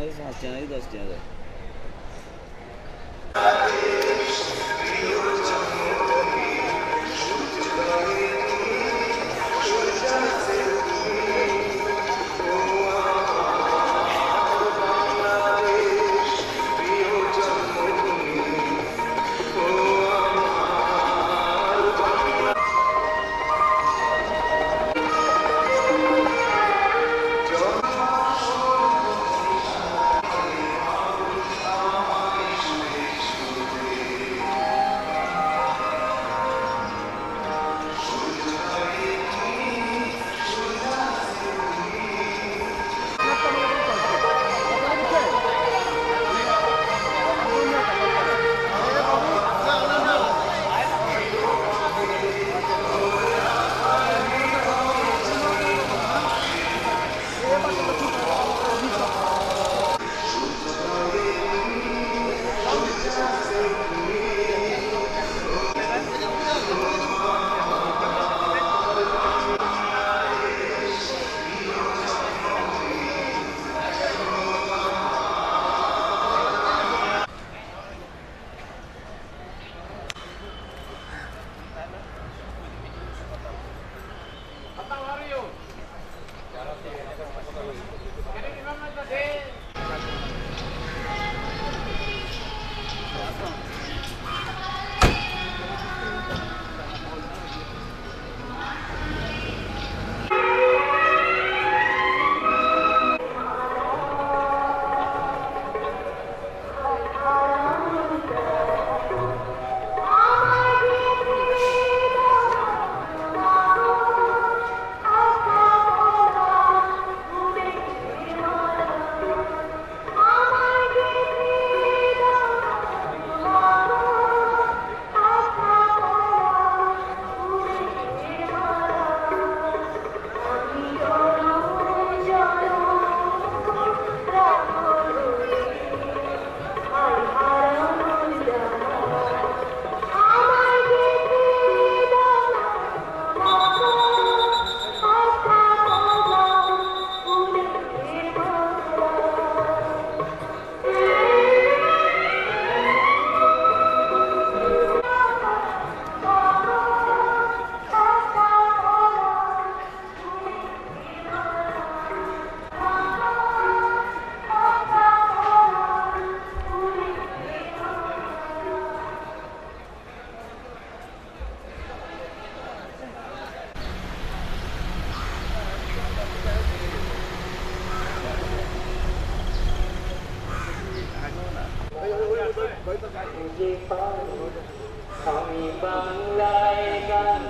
5 টাকা 10 টাকা দেয়। আমি বাংলায় গান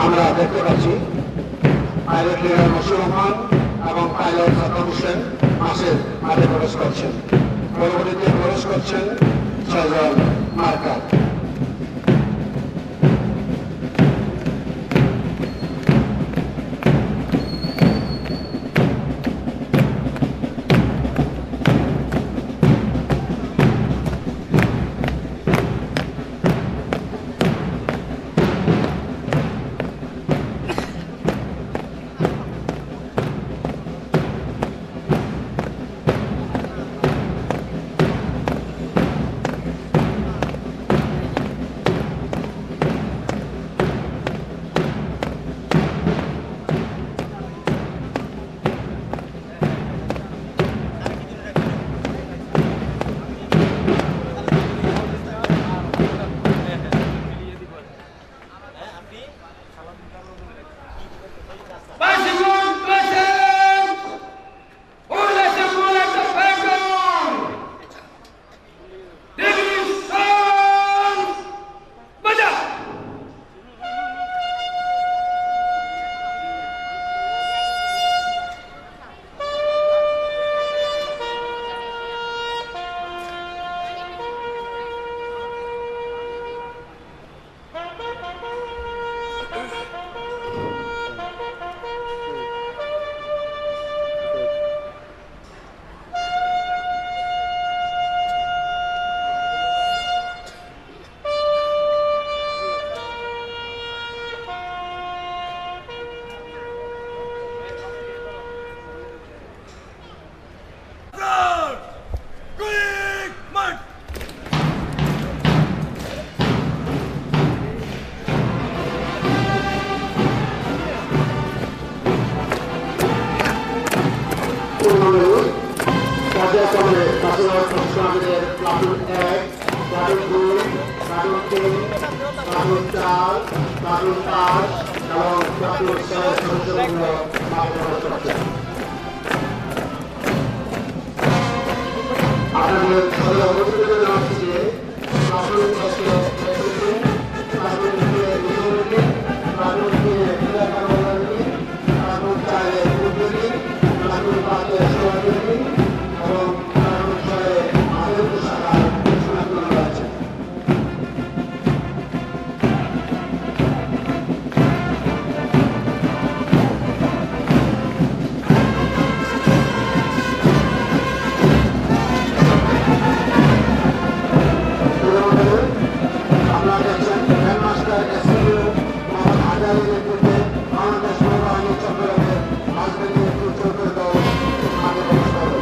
আমরা দেখতে পাচ্ছি পাইলট লিডার মশিউর রহমান এবং পাইলট সাদ্দাম হোসেন মাসের মাঠে প্রবেশ করছেন। পরবর্তীতে প্রবেশ করছেন 6 জন মার্কার। আমাদের platoon 1, platoon 2, platoon 3, platoon 4, platoon 5 এবং প্লাটুন 6 সদস্যবৃন্দ মাঠে প্রবেশ করছেন। আপনাদের সবাই অবগত জানাচ্ছি যে প্লাটুন 1-এ প্লাটুন 2-এ প্লাটুন 3-এ প্লাটুন 4-এ প্লাটুন 5-এ সোয়াবিন এবং প্লাটুন 6-এ আধুনিক শাখায় শনাক্ত রয়েছে। আপনারা দেখছেন গ্র্যান্ডমাস্টার এসপিও মোহাম্মদ হাজারের নেতৃত্বে বাংলাদেশ নৌবাহিনী চট্টগ্রামের রাজবাড়ী একটি চৌধুরী দল মাঠে প্রবেশ করবে।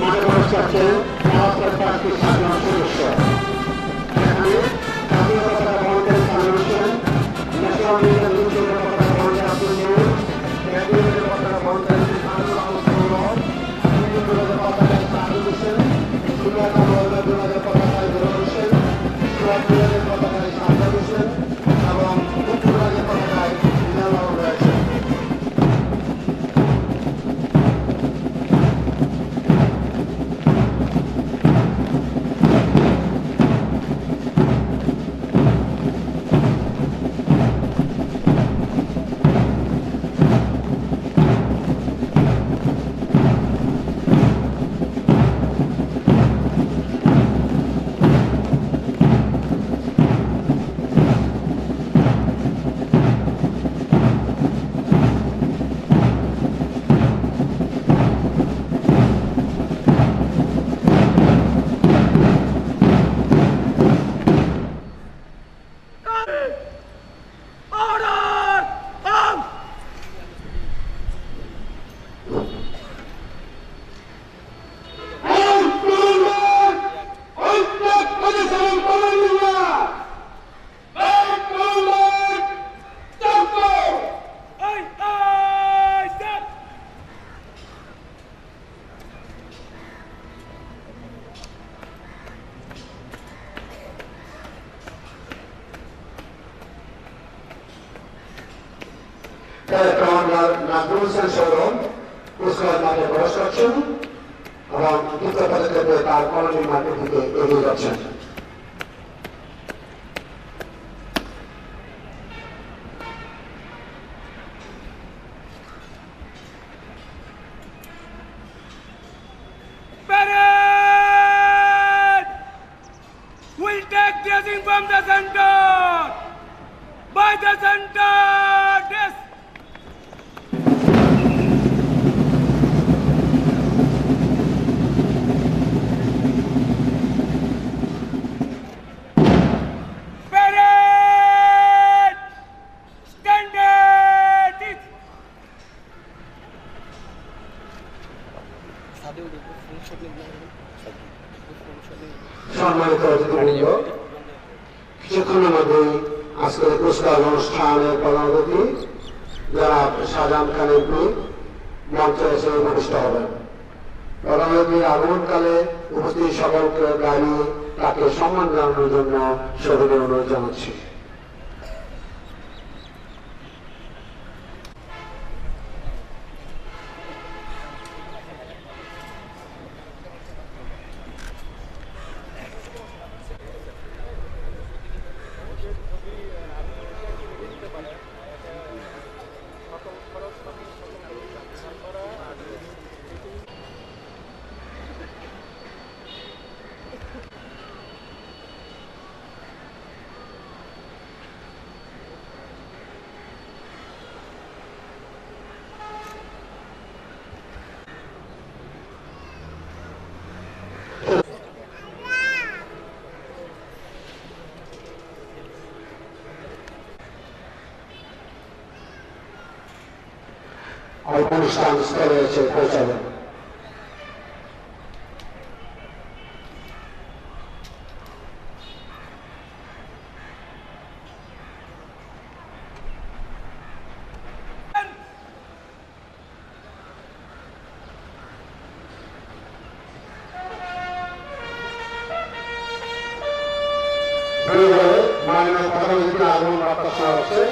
মাঠে প্রবেশ করছেন ভারতের 5টি সাধারণ সদস্য। এখানে জাতীয় পতাকা বহনকারী সামিল হোসেন, ন্যাশনাল লিডার ইউনিয়নের পতাকা বহনকারী আব্দুল নূর, এডিএর পতাকা বহনকারী আব্দুল আহমদ, বিভাগের পতাকায় সাদুল হোসেন, সুনিয়াতা মহল্লা বিভাগের পতাকায় জহুর হোসেন, সুরাট বিভাগের পতাকায় সাজ্জাদ হোসেন এবং উত্তর বিভাগের পতাকায় মিজানুর রয়েছে। কমান্ডার নাজমুল হোসেন সৌরভ কুচকাওয়াজ মাঠে প্রবেশ করছেন এবং দ্রুত পদক্ষেপে তার কলোনি মাঠের দিকে এগিয়ে যাচ্ছেন। We'll take this from the center. By the center. This. Parade. Standard. This. সম্মানিত অতিথিবৃন্দ, কিছুক্ষণের মধ্যেই আজকের পুরস্কার অনুষ্ঠানের প্রধান অতিথি যারা শাহজাহান খান এমপি মঞ্চে এসে উপবিষ্ট হবেন। প্রধান অতিথির আগমনকালে উপস্থিত সকলকে দাঁড়িয়ে তাকে সম্মান জানানোর জন্য সবিনয় অনুরোধ জানাচ্ছি। অনুষ্ঠান স্থলে এসে পৌঁছাবেন। মাননীয় প্রধানমন্ত্রীর আগমন বার্তা শোনা হচ্ছে।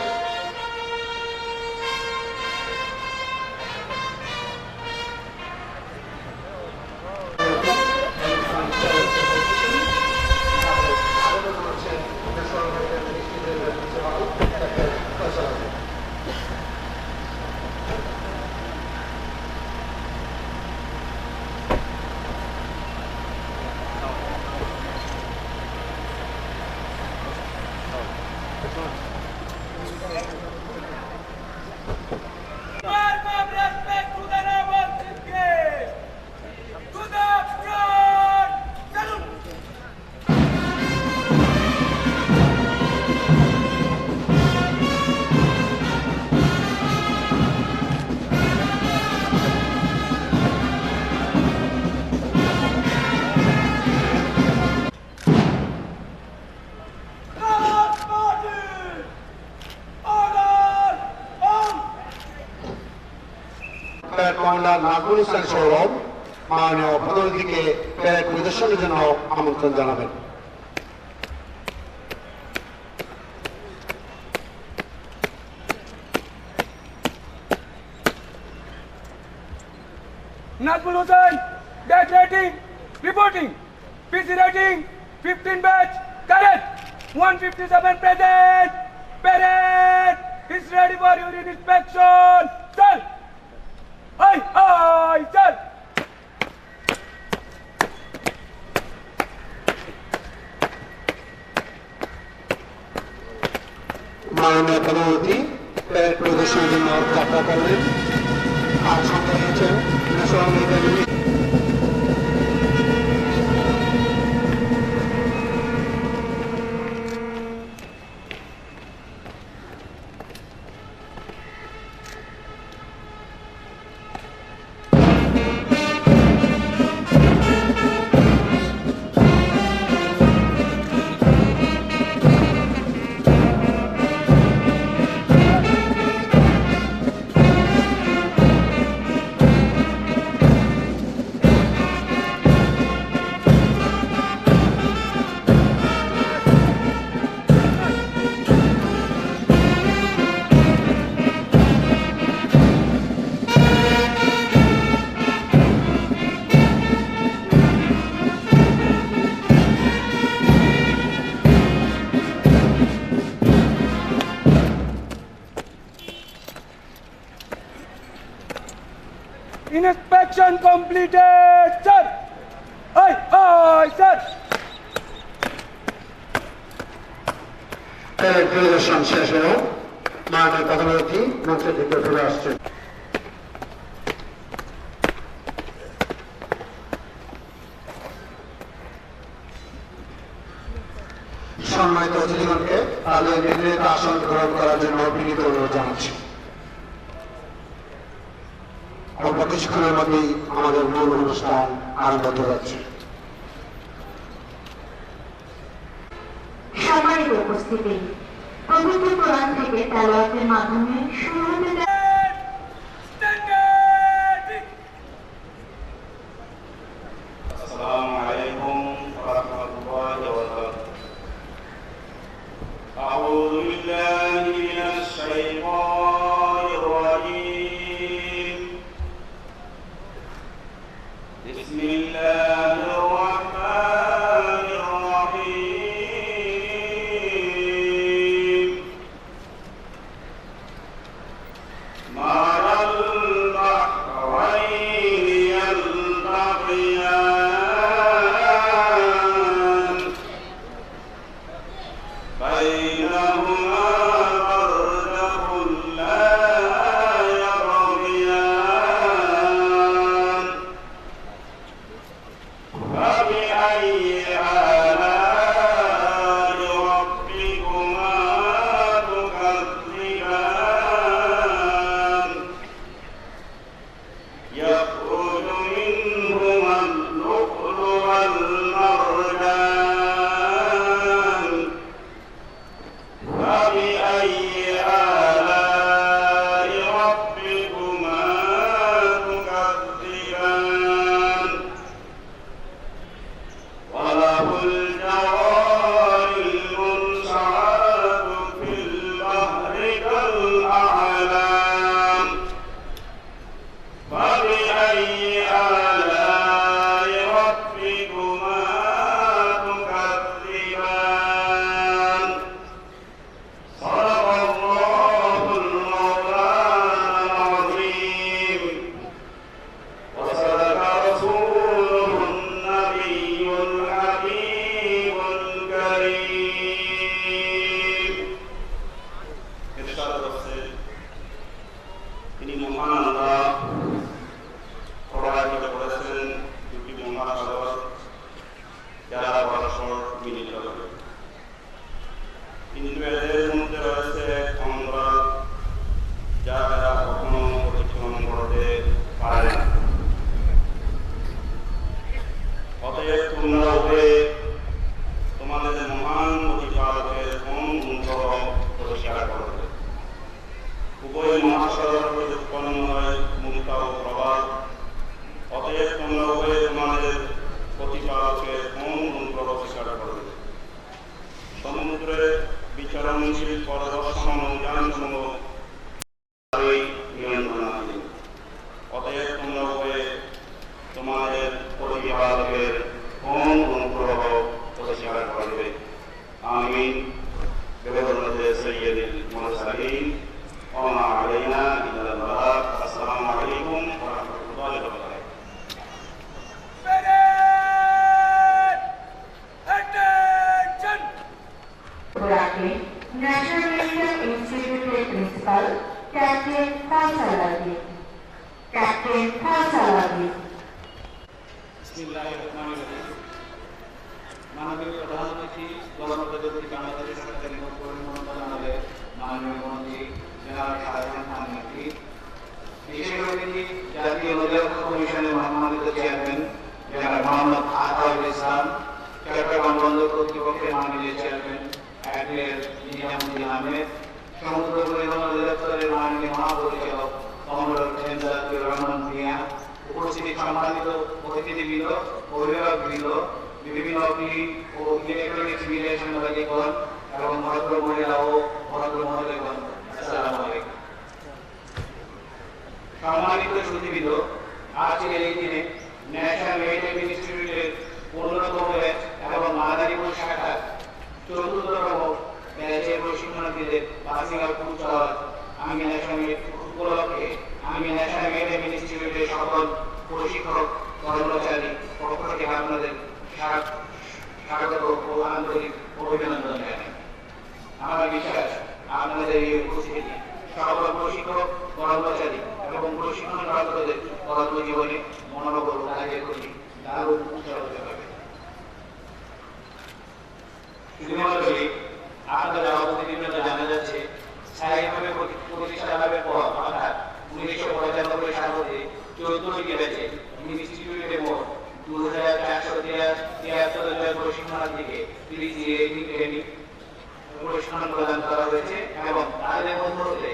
Mark of respect to the noble Chief. To the front. Salute. Parade commander Nazmul Islam Saurav মাননীয় প্রধানমন্ত্রীকে প্যারেড পরিদর্শনের জন্য আমন্ত্রণ জানাবেন। Nazmul Hussain, batch rating, reporting. PC rating, 15 batch, correct. 157 present. Parade is ready for urine inspection. Sir. Aye, sir. মাননীয় প্রধানমন্ত্রী parade পরিদর্শনের জন্য যাত্রা করলেন। আর সঙ্গে রয়েছেন national military Inspection completed, sir. Aye, sir. Parade পরিদর্শন শেষ হল। মাননীয় প্রধানমন্ত্রী মঞ্চের দিকে ফিরে আসছেন। সম্মানিত অতিথিগণকে তাদের নির্ধারিত আসন গ্রহণ করার জন্য বিনীত অনুরোধ জানাচ্ছি। অল্প কিছুক্ষণের মধ্যেই আমাদের মূল অনুষ্ঠান আরম্ভ হতে যাচ্ছে। সম্মানিত উপস্থিতি, পবিত্র কোরআন থেকে তেলাওয়াতের মাধ্যমে শুরু হতে Standing. السلام عليكم ورحمة الله وبركاته. أعوذ بالله من الشيطان الرجيم. بسم الله الرحمن الرحيم. مر البحرين يلتقيان بينهما برزخ لا يبغيان فبأي آلاء ربكما تكذبان তিনি মহান আল্লাহ প্রবাহিত করেছেন দুটি মহাসাগর যারা পরস্পর মিলিত হবে, কিন্তু এদের মধ্যে রয়েছে অন্তরাল যা তারা কখনো অতিক্রম করতে পারে না। অতএব তোমরা উভয়ে তোমাদের মহান প্রতিপালকের অনুগ্রহ পরিষ্কার করবে। উভয় মহাসাগর হতে উৎপন্ন হয় মুক্তা ও প্রবাল। অতএব তোমরা উভয়ে তোমাদের প্রতিপালকের অনুগ্রহ স্বীকার করবে। সমুদ্রে বিচরণশীল পরদর্শন উদ্যানসমূহ নিয়ন্ত্রণাধীন। অতএব তোমরা উভয়ে তোমাদের প্রতিপালকের অনুগ্রহ প্রতিষ্ঠা করবে। আমিন। বেহরমতে সৈয়দুল মুরসালিন ওয়া মা আলাইনা ইল্লাল বালাগ। আসসালামু আলাইকুম ওয়া রাহমাতুল্লাহি ওয়া বারাকাতুহু। Attention! রাখেন ন্যাশনাল মিলিটারি ইনস্টিটিউটের principal captain Faisal Ali. Captain Faisal Ali. বিসমিল্লাহির রহমানির রহিম। মাননীয় প্রধানমন্ত্রী গণপ্রজাতন্ত্রী বাংলাদেশ সরকারের মন্ত্রণালয়ের মাননীয় মন্ত্রী জনাব শাহজাহান খান মুফতি, বিশেষ অতিথি জাতীয় নোবেল কমিশনের সম্মানিত চেয়ারম্যান জনাব মোহাম্মদ আতাউল ইসলাম, চট্টগ্রাম বন্দর কর্তৃপক্ষের মাননীয় চেয়ারম্যান অ্যাডমিরাল নিজামুদ্দিন আহমেদ, সমুদ্র পরিবহন অধিদপ্তরের মাননীয় মহাপরিচালক কমডোর এমদাদুর রহমান মিয়া, উপস্থিত সম্মানিত অতিথিবৃন্দ, অভিভাবকবৃন্দ, বিভিন্ন ফিল্ম ও ইলেকট্রনিক্স মিডিয়া সাংবাদিকগণ এবং ভদ্র মহিলা ও ভদ্র মহোদয়গণ, আসসালামু আলাইকুম। সম্মানিত সুধীবৃন্দ, আজকের এই দিনে ন্যাশনাল মেরিটাইম ইনস্টিটিউটের 15তম ব্যাচ এবং মাদারীপুর শাখার চতুর্থতম ব্যাচের প্রশিক্ষণার্থীদের পাসিং আউট কুচকাওয়াজ আমি ন্যাশনাল উপলক্ষে আমি ন্যাশনাল মেরিটাইম ইনস্টিটিউটের সকল প্রশিক্ষক কর্মচারী পক্ষ থেকে আপনাদের স্বাগত ও আন্তরিক অভিনন্দন জানাই। আমার বিশ্বাস আপনাদের এই উপস্থিতি সকল প্রশিক্ষক কর্মচারী এবং প্রশিক্ষণপ্রাপ্তদের কর্মজীবনে মনোবল ও কাজের প্রতি দারুণ উৎসাহ যোগাবে। শুধুমাত্র আপনাদের অবতীর্ণতা জানা যাচ্ছে স্থায়ীভাবে প্রতিষ্ঠা লাভের পর অর্থাৎ 1995 সাল হতে 14টি ব্যাচে ইনস্টিটিউটে মোট 2473 জন প্রশিক্ষণার্থীকে প্রশিক্ষণ প্রদান করা হয়েছে এবং তাদের মধ্য হতে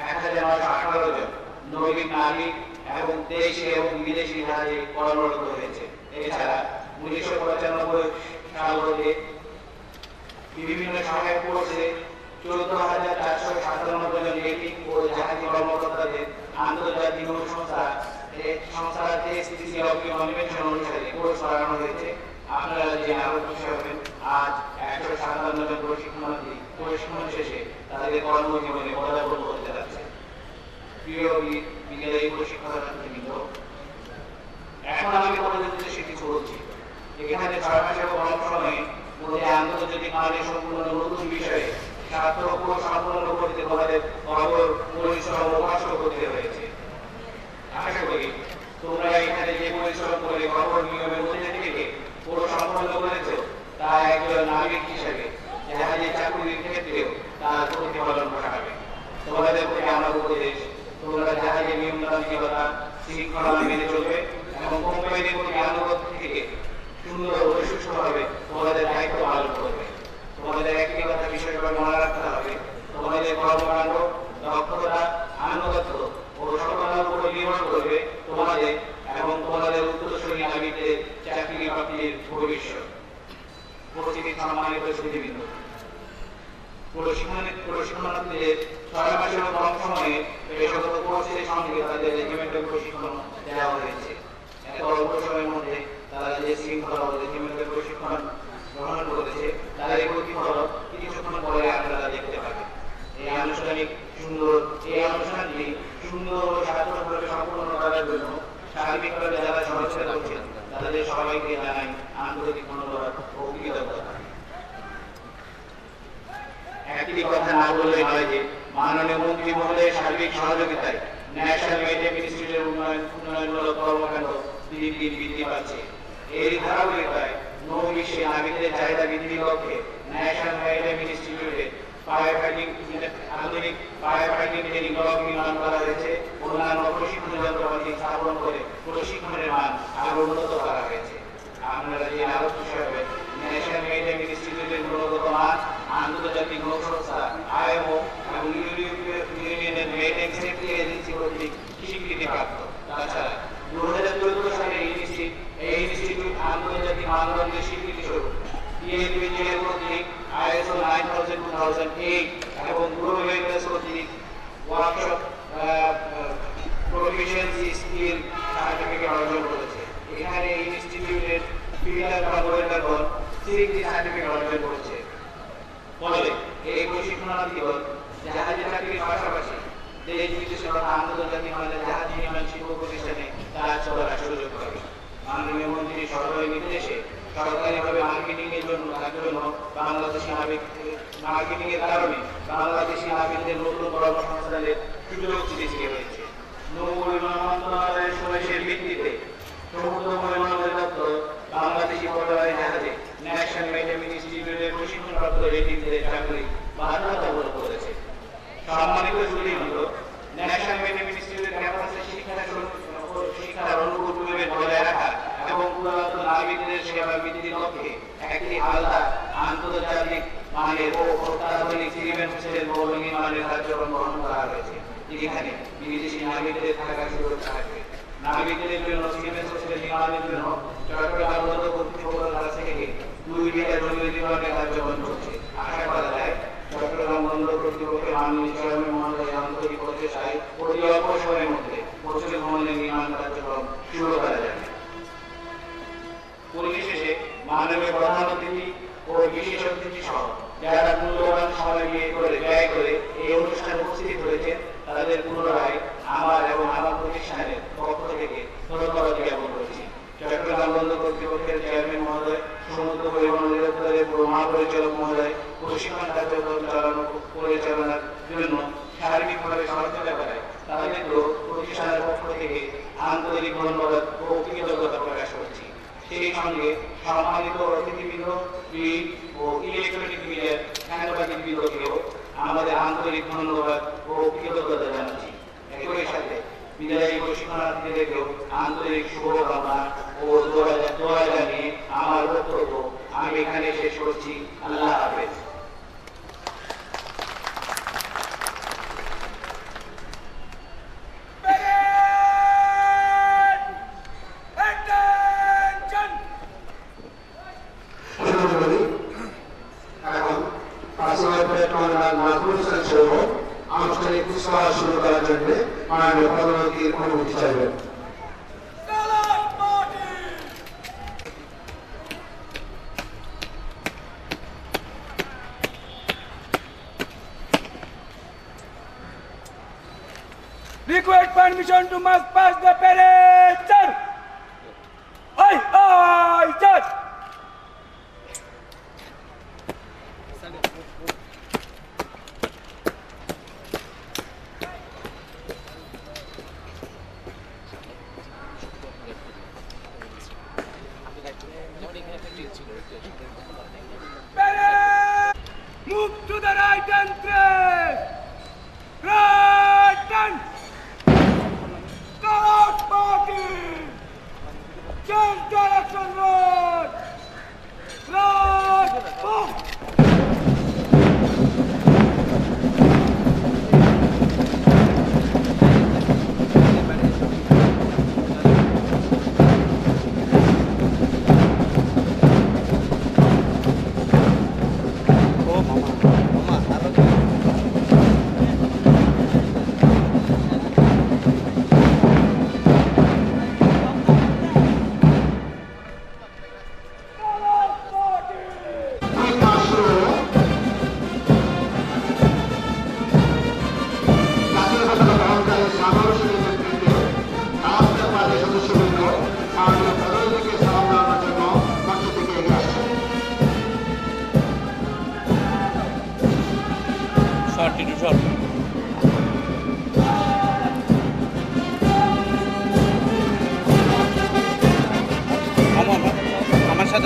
1918 জন নবীন নাগরিক এবং দেশি এবং বিদেশি জাহাজে কর্মরত হয়েছে। এছাড়া 1995 সাল হতে বিভিন্ন সহায়ক কোর্সে 14,497 জন রেটিং ও জাহাজী কর্মকর্তাদের আন্তর্জাতিক সংস্থা এসটিসি কনভেনশন অনুসারে কোর্স করানো হয়েছে। আপনারা যে আরো খুশি হবেন, আজ 157 জন প্রশিক্ষণার্থী প্রশিক্ষণ শেষে তাদের কর্মজীবনে পদার্পণ করতে যাচ্ছে। প্রিয় বিদ্যালয়ী প্রশিক্ষণার্থীবৃন্দ, এখন আমি পরবর্তীতে সে কিছু বলছি। এখানে 6 মাসের কম সময়ে মধ্যে আন্তর্জাতিক মানের সম্পূর্ণ নতুন বিষয়ে সার্থক ও সম্পূর্ণ করতে তোমাদের কঠোর পরিশ্রম ও কষ্ট করতে হয়েছে। আশা করি তোমরা এখানে যে পরিশ্রম করে কঠোর নিয়মের মধ্যে থেকে পুরো সম্পন্ন করেছ তা একজন নাগরিক হিসেবে জাহাজের চাকরির ক্ষেত্রেও তার প্রতিফলন ঘটাবে। তোমাদের প্রতি আমার উপদেশ, তোমরা জাহাজের নিয়মতান্ত্রিকতা শৃঙ্খলা মেনে চলবে এবং কোম্পানির প্রতি আনুগত্য থেকে সুন্দর ও সুষ্ঠুভাবে তোমাদের দায়িত্ব পালন করবে। তোমাদের একটি কথা বিশেষভাবে মনে রাখতে হবে, তোমাদের কর্মকাণ্ড, দক্ষতা, আনুগত্য ও সফলতার উপর নির্ভর করবে তোমাদের এবং তোমাদের উত্তরসূরি নাগরিকদের চাকরি প্রাপ্তির ভবিষ্যৎ। উপস্থিত সম্মানিত সুধীবৃন্দ, প্রশিক্ষণার্থীদের 6 মাসের কম সময়ে পেশাগত কোর্সের সঙ্গে তাদের রেজিমেন্টাল প্রশিক্ষণ দেওয়া হয়েছে। এত অল্প সময়ের মধ্যে তারা যে শৃঙ্খলা ও রেজিমেন্টাল প্রশিক্ষণ গ্রহণ করেছে তাদের প্রতিফলন কিছুক্ষণ পরে আপনারা দেখতে পাবেন। এই অনুষ্ঠানটি সুন্দর ও সার্থকভাবে সম্পন্ন করার জন্য সার্বিকভাবে যারা সহযোগিতা করছেন তাদের সবাইকে জানাই আন্তরিক ধন্যবাদ ও কৃতজ্ঞতা। একটি কথা না বললেই নয় যে মাননীয় মন্ত্রী মহোদয়ের সার্বিক সহযোগিতায় ন্যাশনাল মেরিটাইম ইনস্টিটিউটের উন্নয়নমূলক কর্মকাণ্ড দিন দিন বৃদ্ধি পাচ্ছে। এই ধারাবাহিকতায় নৌবিশ্বে নাবিকদের চাহিদা বৃদ্ধির লক্ষ্যে ন্যাশনাল মেরিটাইম ইনস্টিটিউটে আধুনিক ফায়ার ফাইটিং ট্রেনিং ব্লক নির্মাণ করা হয়েছে। অন্যান্য প্রশিক্ষণ যন্ত্রপাতি স্থাপন করে প্রশিক্ষণের মান আরো উন্নত করা হয়েছে। আপনারা যে আলোচ্য হিসাবে ন্যাশনাল মেরিটাইম ইনস্টিটিউটের গুণগত মান আন্তর্জাতিক নৌ সংস্থা IMO এবং ইউরোপীয় ইউনিয়নের মেরিটাইম সেফটি এজেন্সি কর্তৃক স্বীকৃতিপ্রাপ্ত। তাছাড়া 2014 সালে এই ইনস্টিটিউট আন্তর্জাতিক মানদণ্ডের স্বীকৃতি স্বরূপ DNVGL কর্তৃক ISO 9000-2008 এবং গ্লোবাল ওয়েলনেস কর্তৃক ওয়ার্কশপ প্রফিশিয়েন্সি স্কিল সার্টিফিকেট অর্জন করেছে। এখানে এই ইনস্টিটিউটের ফিল্ডার বা ওয়েল্ডারগণ সিএসি সার্টিফিকেট অর্জন করেছে। ফলে এই প্রশিক্ষণার্থীগণ জাহাজে চাকরির পাশাপাশি দেশ বিদেশে তথা আন্তর্জাতিক মানের জাহাজ নির্মাণ শিল্প প্রতিষ্ঠানে কাজ করার সুযোগ পাবে। মাননীয় মন্ত্রীর সরকারি নির্দেশে সরকারিভাবে মার্কেটিং এর জন্য মার্কেটিং এর কারণে বাংলাদেশি নাবিকদের নতুন কর্মসংস্থানের সুযোগ সৃষ্টি হয়েছে। নৌ পরিবহন মন্ত্রণালয়ের সুপারিশের ভিত্তিতে সমুদ্র পরিবহন অধিদপ্তর বাংলাদেশি পরিবহন জাহাজে ন্যাশনাল মেরিটাইম ইনস্টিটিউটের প্রশিক্ষণপ্রাপ্ত রেটিংদের চাকরি বাধ্যতামূলক করেছে। সম্মানিত সুধীবৃন্দ, ন্যাশনাল মেরিটাইম ইনস্টিটিউটের ক্যাম্পাসে শিক্ষার অনুকূল পরিবেশ বজায় রাখা এবং পুরাতন নাবিকদের সেবা বৃদ্ধির লক্ষ্যে একটি আলাদা আন্তর্জাতিক মানের ও অত্যাধুনিক সিভিল হোস্টেল ভবন নির্মাণের কার্যক্রম গ্রহণ করা হয়েছে, যেখানে বিদেশি নাবিকদের থাকার সুযোগ থাকবে। নাবিকদের জন্য সিভিল হোস্টেল নির্মাণের জন্য চট্টগ্রাম বন্দর কর্তৃপক্ষের কাছ থেকে 2 বিঘা জমি অধিগ্রহণের কার্যক্রম চলছে। আশা করা যায় চট্টগ্রাম বন্দর কর্তৃপক্ষের মাননীয় চেয়ারম্যান মহোদয়ের আন্তরিক প্রচেষ্টায় অতি অল্প সময়ের মধ্যে হোস্টেল ভবনের নির্মাণ কার্যক্রম শুরু করা যাবে। পরিশেষে মাননীয় প্রধান অতিথি ও বিশেষ অতিথি সহ যারা মূল্যবান সময় ব্যয় করে এই অনুষ্ঠানে উপস্থিত হয়েছেন তাদের পুনরায় আমার এবং আমার প্রতিষ্ঠানের পক্ষ থেকে ধন্যবাদ জ্ঞাপন করছি। চট্টগ্রাম বন্দর কর্তৃপক্ষের চেয়ারম্যান মহোদয়, সমুদ্র পরিবহন অধিদপ্তরের মহাপরিচালক মহোদয় প্রশিক্ষণ কার্যক্রম পরিচালনার জন্য সার্বিকভাবে সহযোগিতা করায় তাদেরকেও প্রতিষ্ঠানের পক্ষ থেকে আন্তরিক ধন্যবাদ ও কৃতজ্ঞতা প্রকাশ করছি। সেই সঙ্গে সম্মানিত অতিথিবৃন্দ ও ইলেকট্রনিক মিডিয়ার সাংবাদিক বৃন্দকেও আমাদের আন্তরিক ধন্যবাদ ও কৃতজ্ঞতা জানাচ্ছি। একই সাথে বিদায়ী প্রশিক্ষণার্থীদেরকেও আন্তরিক শুভকামনা ও দোয়া জানিয়ে আমার বক্তব্য আমি এখানে শেষ করছি। আল্লাহ হাফেজ। আনুষ্ঠানিক কুচকাওয়াজ শুরু করার জন্য মাননীয় প্রধানমন্ত্রীর অনুমতি চাইবেন। Request permission to march past the parade, sir. Aye, aye, sir. Move to the right entrance. Right turn. Start party. Change direction road.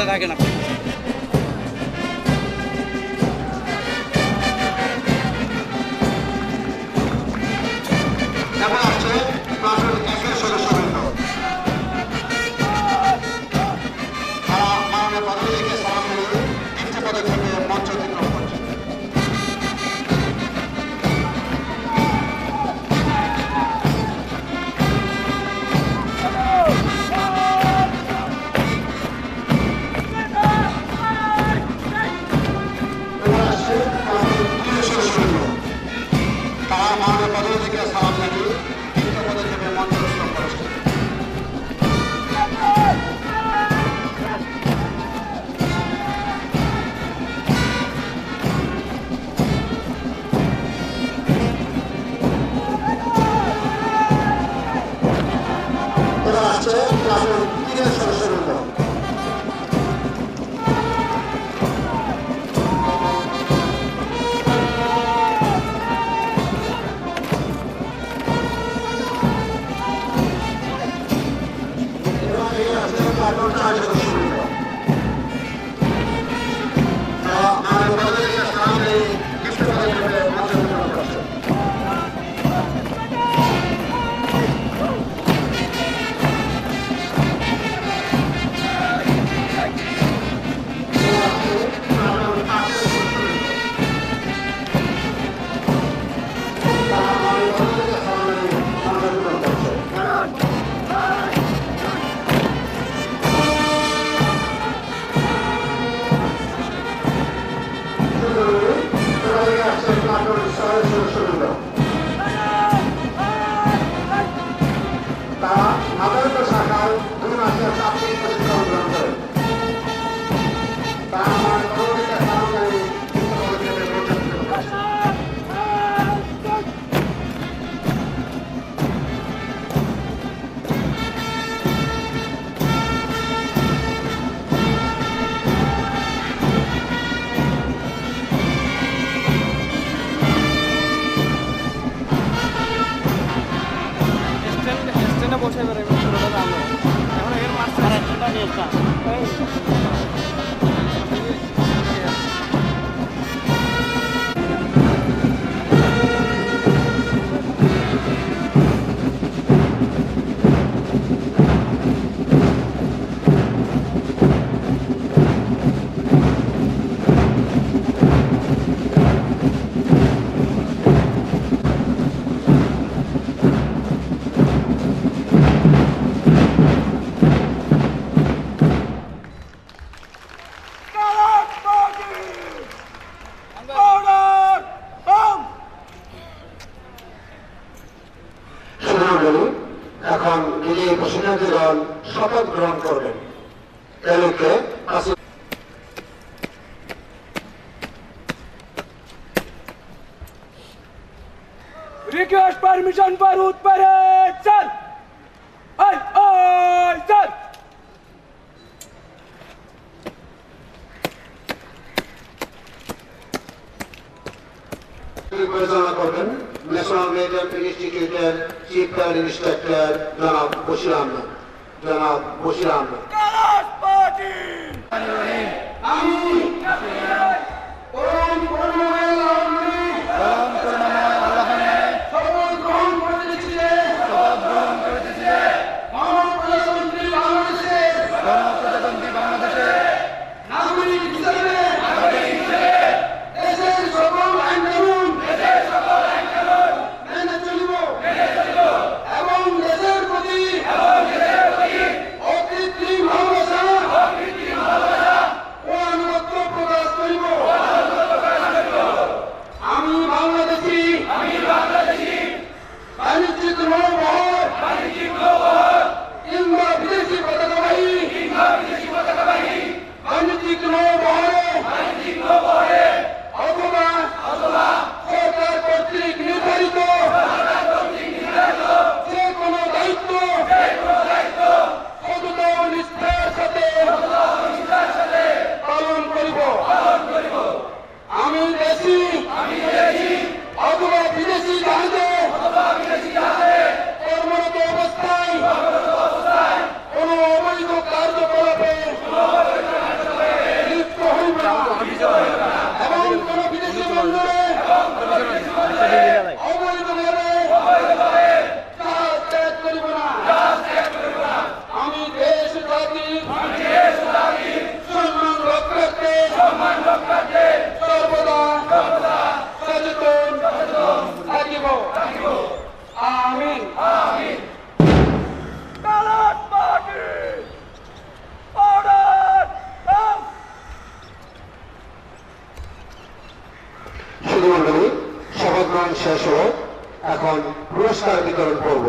সাথে থাকেন আপনি। এখন আসছে প্লাটুন একের সদস্যবৃন্দ। তারা মাননীয় পদাধিকারীকে সালাম জানিয়ে একটি পদক্ষেপে মঞ্চ অতিক্রম করছেন। এবার আসছে প্লাটুন দুইয়ের সদস্যবৃন্দ। তারা মাননীয় পদাধিকারীকে সালাম জানিয়ে একটি পদক্ষেপে মঞ্চ অতিক্রম করছেন। এবার আসছে প্লাটুন তিনের সদস্যবৃন্দ। এবার এগিয়ে আসছে প্লাটুন চার সদস্যবৃন্দ। তারা মাননীয় পদাধিকারীকে সালাম জানিয়ে একটি পদক্ষেপে মঞ্চ অতিক্রম করছেন। তারা নাগরিক শাখায় 2 মাসের প্রাথমিক প্রশিক্ষণ গ্রহণ করেন। তারা আমার পরবর্তীতে সালাম জানিয়ে কিছু পদক্ষেপে মঞ্চ অতিক্রম করছেন। স্ট্যান্ডে বসে বেরোয় এখন এর শুনানি এখন বিজয়ী প্রশিক্ষার্থীগণ শপথ গ্রহণ করবেন। এদিকে Request permission for route parade, sir. Aye, sir. পরিচালনা করবেন ন্যাশনাল মিলিটারি ইনস্টিটিউটের চিফ প্ল্যান ইন্সট্রাক্টর জনাব বশির আহমেদ। Kalas party. ও আনুগত্য প্রকাশ করিব। পুরস্কার বিতরণ করব।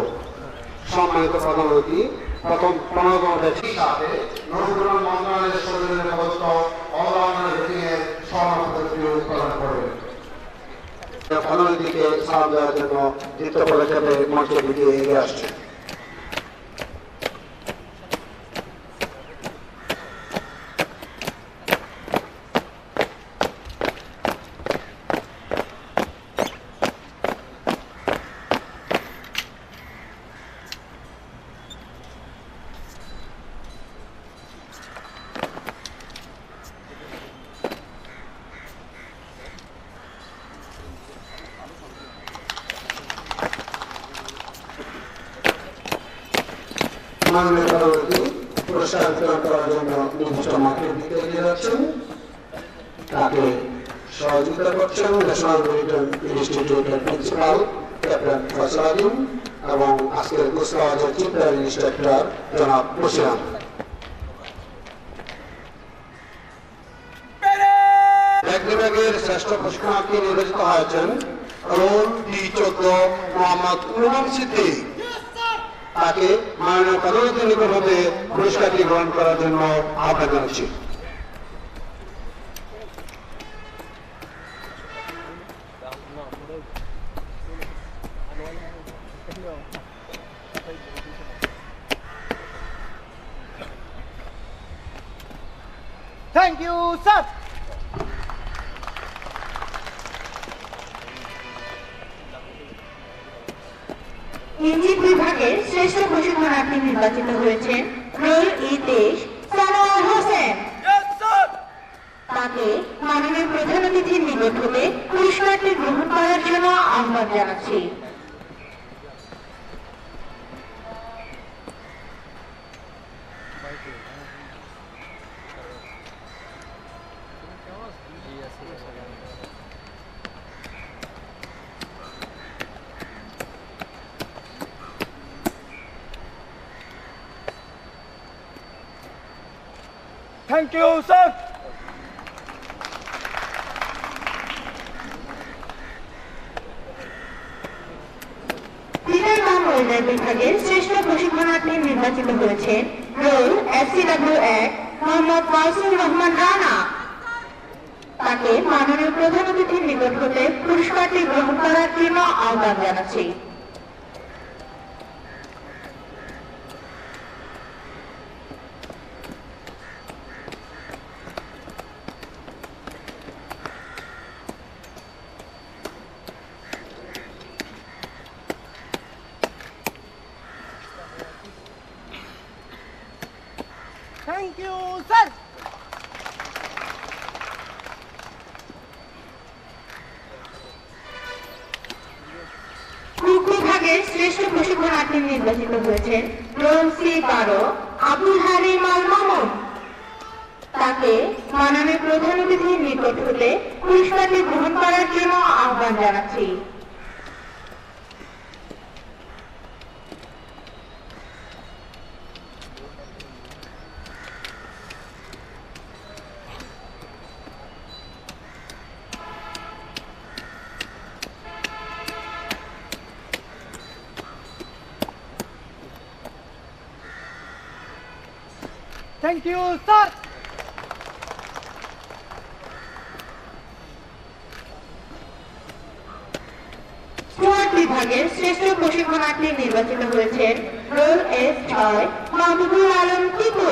সম্মানিত প্রধান অতিথি প্রথম 15তম ব্যাচের সাথে নৌপরিবহন মন্ত্রণালয়ের সরকারের নিরাপত্তা অলরাউন্ডার রেটিংয়ের স্বর্ণপদকটি প্রদান করবেন। প্রধান অতিথিকে সালাম দেওয়ার জন্য দ্বিতীয় পদক্ষেপে মঞ্চের দিকে এগিয়ে আসছে। মাননীয় পরবর্তী পুরস্কার বিতরণ করার জন্য নির্দিষ্ট মাঠের দিকে এগিয়ে যাচ্ছেন। তাকে সহযোগিতা করছেন ন্যাশনাল মেরিটাইম ইনস্টিটিউটের প্রিন্সিপাল ক্যাপ্টেন ফয়সাল আদিম এবং আজকের কুচকাওয়াজের চিফ ড্রাইভিং ইন্সট্রাক্টর জনাব বশিরাম। ব্যাগ বিভাগের শ্রেষ্ঠ প্রশিক্ষণার্থী নির্বাচিত হয়েছেন রোল D14 মোহাম্মদ নুমান সিদ্দিক। তাকে মাননীয় প্রধানমন্ত্রীর নিকট হতে পুরস্কারটি গ্রহণ করার জন্য আহ্বান জানাচ্ছি। Thank you, sir. ইঞ্জিন বিভাগের শ্রেষ্ঠ প্রশিক্ষণার্থী নির্বাচিত হয়েছেন রোল E23 সানোয়ার হোসেন। তাকে মাননীয় প্রধান অতিথির নিকট হতে পুরস্কারটি গ্রহণ করার জন্য আহ্বান জানাচ্ছি। Thank you, sir. বিভাগের শ্রেষ্ঠ প্রশিক্ষণার্থী নির্বাচিত হয়েছেন রোল FCW1 মোহাম্মদ মাসুর রহমান রানা। তাকে মাননীয় প্রধান অতিথির নিকট হতে পুরস্কারটি গ্রহণ করার জন্য আহ্বান জানাচ্ছি। Thank you, sir. কুক বিভাগের শ্রেষ্ঠ প্রশিক্ষণার্থী নির্বাচিত হয়েছেন রোল C12 আব্দুল হালিম আল মামুন। তাকে মাননীয় প্রধান অতিথির নিকট হতে পুরস্কারটি গ্রহণ করার জন্য আহ্বান জানাচ্ছি। Thank you, sir. স্টুয়ার্ড বিভাগের শ্রেষ্ঠ প্রশিক্ষণার্থী নির্বাচিত হয়েছেন রোল S6 মাহবুবুল আলম টিপু।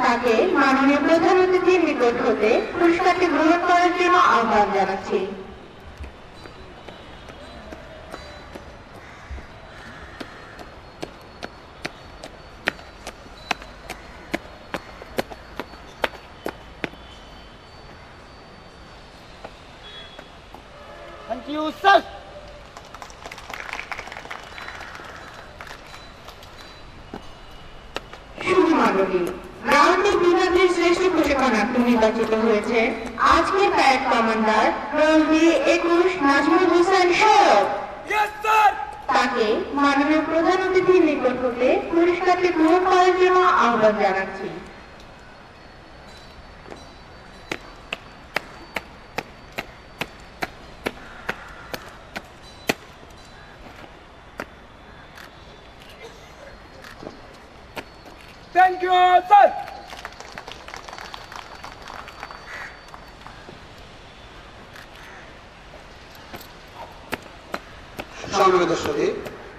তাকে মাননীয় প্রধান অতিথির নিকট হতে পুরস্কারটি গ্রহণ করার জন্য আহ্বান জানাচ্ছি। Thank you, sir. শুভমাননী রাউন্ড বিভাগের শ্রেষ্ঠ প্রশিক্ষণার্থী নির্বাচিত হয়েছে আজকের parade commander roll D21 Nazmul Hossain Syed. Yes, sir. তাকে মাননীয় প্রধান অতিথির নিকট হতে পুরস্কারটি গ্রহণ করার জন্য আহ্বান জানাচ্ছি। Thank you sir. সম্মানিত সুধী,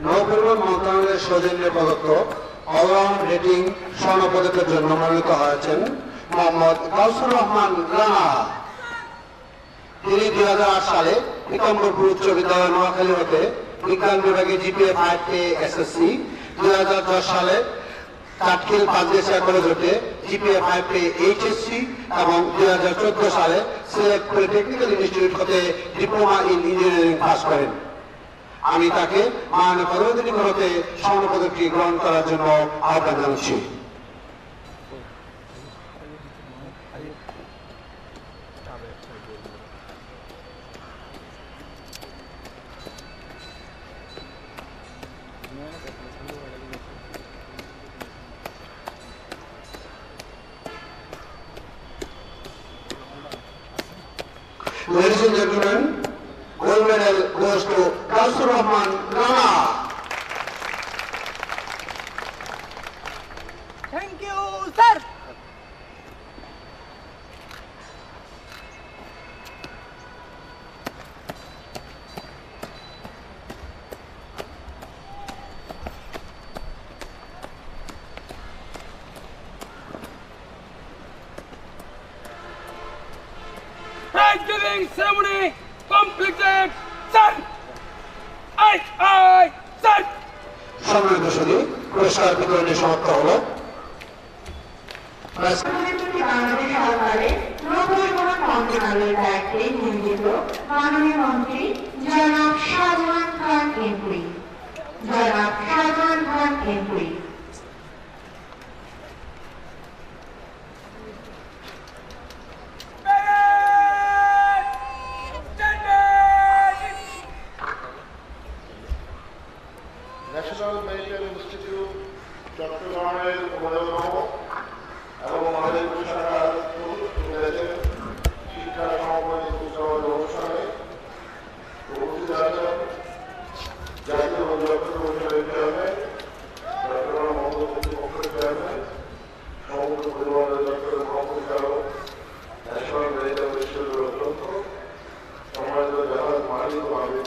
নৌপরিবহন মন্ত্রণালয়ের সৌজন্যে প্রদত্ত অলরাউন্ড রেটিং স্বর্ণ পদকের জন্য মনোনীত হয়েছেন মোহাম্মদ গাউসুর রহমান রানা। তিনি 2008 সালে পিতাম্বরপুর উচ্চ বিদ্যালয় নোয়াখালী হতে বিজ্ঞান বিভাগে জিপিএ 5 পেয়ে এসএসসি, 2010 সালে চাটখিল পাঁচগেছিয়া কলেজ হতে জিপিএ 5 পেয়ে এইচএসসি এবং 2014 সালে সিলেট পলিটেকনিক্যাল ইনস্টিটিউট হতে ডিপ্লোমা ইন ইঞ্জিনিয়ারিং পাস করেন। আমি তাকে মাননীয় প্রধানমন্ত্রী হতে স্বর্ণ পদকটি গ্রহণ করার জন্য আহ্বান জানাচ্ছি। Ladies and gentlemen, gold medal goes to Gausur Rahman Rana. Thank you, sir. Prize giving ceremony completed. Sir, sir. সম্মানিত সুধী, পুরস্কার বিতরণী সমাপ্ত হলো। বাংলাদেশ সরকারের নৌপরিবহন মন্ত্রণালয়ের দায়িত্বে নিয়োজিত মাননীয় মন্ত্রী জনাব শাহজাহান খান এমপি। জনাব শাহজাহান খান এমপি। ন্যাশনাল মেডিকেল ইনস্টিটিউট চট্টগ্রামের উপাধ্যক্ষ এবং আমাদের শাখার শিক্ষা সমাপনী উৎসবের অনুষ্ঠানে উপস্থিত আছেন জাতীয় পরিষদের চেয়ারম্যান, চট্টগ্রাম মহকুমা কর্তৃপক্ষের চেয়ারম্যান, সমগ্র পরিবহনের দপ্তরের মহাপরিচালক, ন্যাশনাল মেডিকেল ইনস্টিটিউটের অধ্যক্ষ, সম্মানিত জাহাজ মালিক ও আবেগ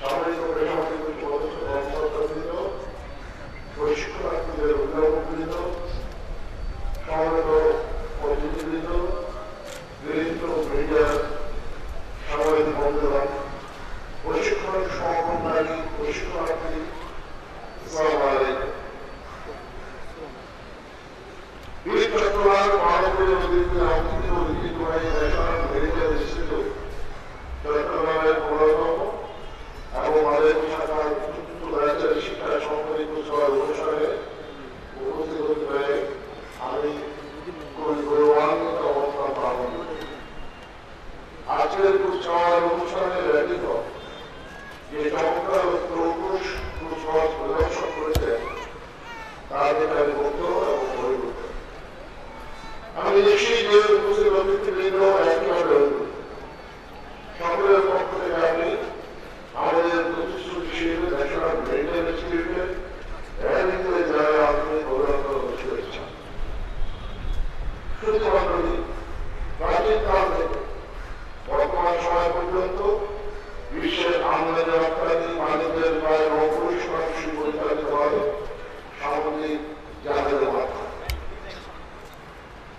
সামরিক ও বেসামরিক কর্মকর্তাবৃন্দ, প্রশিক্ষণার্থীদের অভিভাবকবৃন্দ, সমবেত অতিথিবৃন্দ, বিভিন্ন মিডিয়ার সাংবাদিক বন্ধুগণ, প্রশিক্ষণ সমাপনকারী প্রশিক্ষণার্থী, আসসালামু আলাইকুম। বীর চট্টগ্রাম মানবীয় নদীতে অঙ্কিত ঐতিহ্যবাহী ন্যাশনাল মেডিকেল ইনস্টিটিউট চট্টগ্রামের অন্যতম এবং আমাদের শাখার রাজ্যের শিক্ষা সমাপনী উৎসবের অনুষ্ঠানে উপস্থিত হতে পেরে আমি খুবই গৌরবান্বিত অবস্থান পালন করি। আজকের উৎসবের অনুষ্ঠানে ব্যতীত যে চমৎকার কুচকাওয়াজ প্রদর্শন করেছেন তার দেখে আমি মুগ্ধ এবং অভিভূত। আমি দেখি যে উপস্থিত অতিথিবৃন্দ একইভাবে সকলের পক্ষ থেকে আমি আমাদের প্রতিশ্রুতিশীল ন্যাশনাল মেডিকেল ইনস্টিটিউটের র্যালিতে যারা আধুনিক অভিনন্দন অনুষ্ঠিত হয়েছে। শুধু মাত্রই প্রাচীন কাল থেকে বর্তমান সময় পর্যন্ত বিশ্বের আমদানি রপ্তানি বাণিজ্যের প্রায় 90% পরিচালিত হয় সামুদ্রিক জাহাজের মাধ্যমে।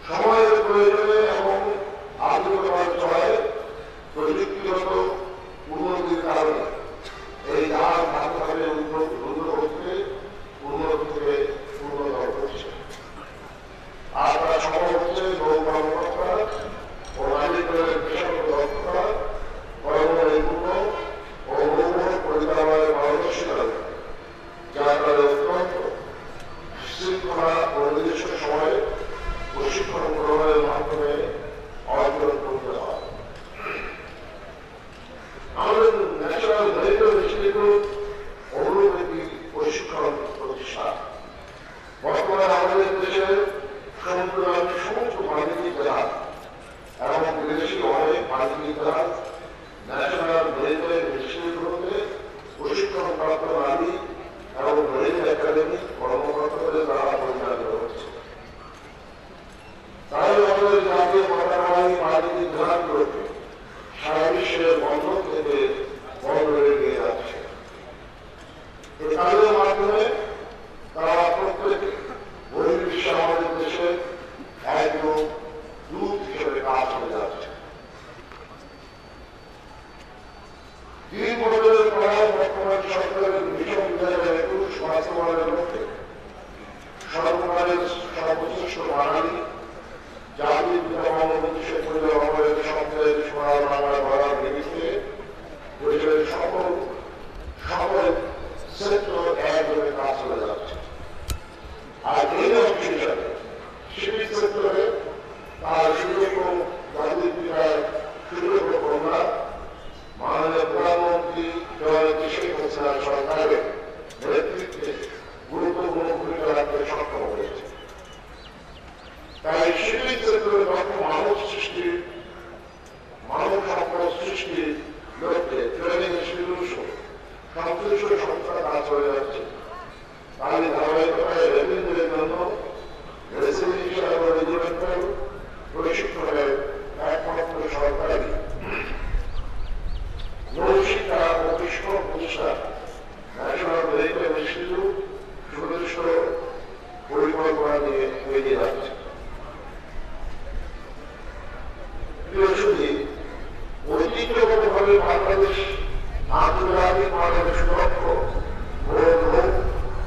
সময়ের প্রয়োজনে এবং আধুনিকতার চড়ায় প্রযুক্তিগত উন্নতির কারণে এই জাহাজ ধাপে উন্নত হচ্ছে, উন্নত থেকে উন্নত হচ্ছে। আর তার সম্ভব হচ্ছে নৌ কর্মকর্তা ও মালিকের পেশাগত দক্ষতা, কর্মনিপুণ ও নৌবহর পরিচালনায় পারদর্শিতা, যার দ্বারা অত্যন্ত শৃঙ্খলা ও নির্দিষ্ট সময়ে প্রশিক্ষণ গ্রহণের মাধ্যমে অর্জন করতে হয়। আমাদের ন্যাশনাল মেডিকেল ইনস্টিটিউট অনুরূপ একটি প্রশিক্ষণ প্রতিষ্ঠান। বর্তমানে আমাদের দেশে সমুদ্রগামী সমস্ত বাণিজ্যিক জাহাজ এবং বিদেশি অনেক বাণিজ্যিক জাহাজ ন্যাশনাল মেডিকেল ইনস্টিটিউট হতে প্রশিক্ষণ প্রাপ্ত নারী এবং মেডিকেল একাডেমি কর্মকর্তাদের দ্বারা পরিচালিত হচ্ছে। তাই আমাদের জাতীয় পতাকাবাহী বাহিনীর ধারগুলোকে সারা বিশ্বের বন্ধন থেকে বন্ধ রেখে যাচ্ছে। এই কাজের মাধ্যমে তারা প্রত্যেকে বহির্বিশ্বে আমাদের দেশে একদম দূত হিসেবে কাজ করে যাচ্ছে। তিন বছরের পড়ায় বর্তমান সরকারের মিশন 2021 বাস্তবায়নের লক্ষ্যে সর্বকালের সর্বশ্রেষ্ঠ বাঙালি জাতির পিতা বঙ্গবন্ধু শেখ মুজিবুর রহমানের স্বপ্নের সোনার বাংলা গড়ার নিমিত্তে দেশের সকল সেক্টর একভাবে কাজ করে যাচ্ছে। আর এই অংশ হিসাবে সিভিল সেক্টরে তার সুযোগ্য জাতির পিতার সুযোগ্য কন্যা মাননীয় প্রধানমন্ত্রী জননেত্রী শেখ হাসিনা সরকারের নেতৃত্বে গুরুত্বপূর্ণ ভূমিকা রাখতে সক্ষম হয়েছে। তাই সিভিল সেক্টরে দক্ষ মানব সম্পদ সৃষ্টির লক্ষ্যে ট্রেনিং ইনস্টিটিউশন সংশ্লিষ্ট সংস্থা কাজ করে যাচ্ছে। তারই ধারাবাহিকতায় রেভিনিউর জন্য রেসিডেন্সিয়াল ও রেজিমেন্টাল প্রশিক্ষণের একমাত্র সরকারি নৌশিক্ষা ও প্রশিক্ষণ প্রতিষ্ঠান ন্যাশনাল মেডিকেল ইনস্টিটিউট সুনির্দিষ্ট পরিকল্পনা নিয়ে এগিয়ে যাচ্ছে। ঐতিহ্যগতভাবে বাংলাদেশ আন্তর্জাতিক মানের সুরক্ষ ও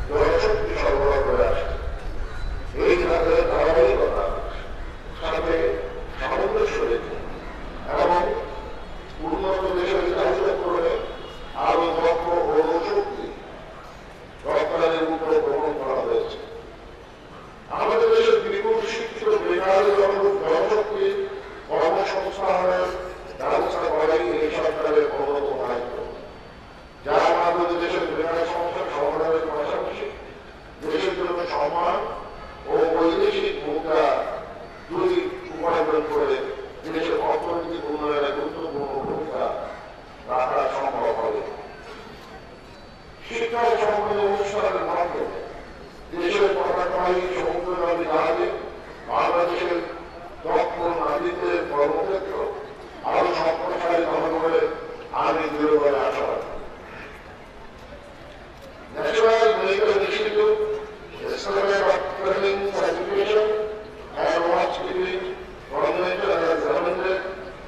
জনশক্তি সরবরাহ করে আসছে। এই খাতের ধারাবাহিকতা সাথে সামঞ্জস্য রেখে এবং উন্নত দেশের চাহিদা করে আরো দক্ষ ও শক্তি রপ্তানির উপর গ্রহণ করা হয়েছে। আমাদের দেশের বিপুল শিক্ষিত বেকার জনশক্তি কর্মসংস্থানের ব্যবস্থা করাই এই সরকারের অন্যতম দায়িত্ব, যার মাধ্যমে দেশের বেকার সমস্যার সমাধানের পাশাপাশি দেশের জন্য সম্মান ও বৈদেশিক মুদ্রা দুই উপার্জন করে দেশের অর্থনৈতিক উন্নয়নে গুরুত্বপূর্ণ ভূমিকা রাখা সম্ভব হবে। শিক্ষা ও সম্পন্ন অনুষ্ঠানের মাধ্যমে দেশের পতাকাবাহী সমুদ্রগামী জাহাজে বাংলাদেশের দক্ষ নারীদের কর্মক্ষেত্র আরো সম্প্রসারিত হবে বলে আমি দৃঢ়ভাবে আশাবাদী। National medical institute training certification and watch between government and গভর্নমেন্টের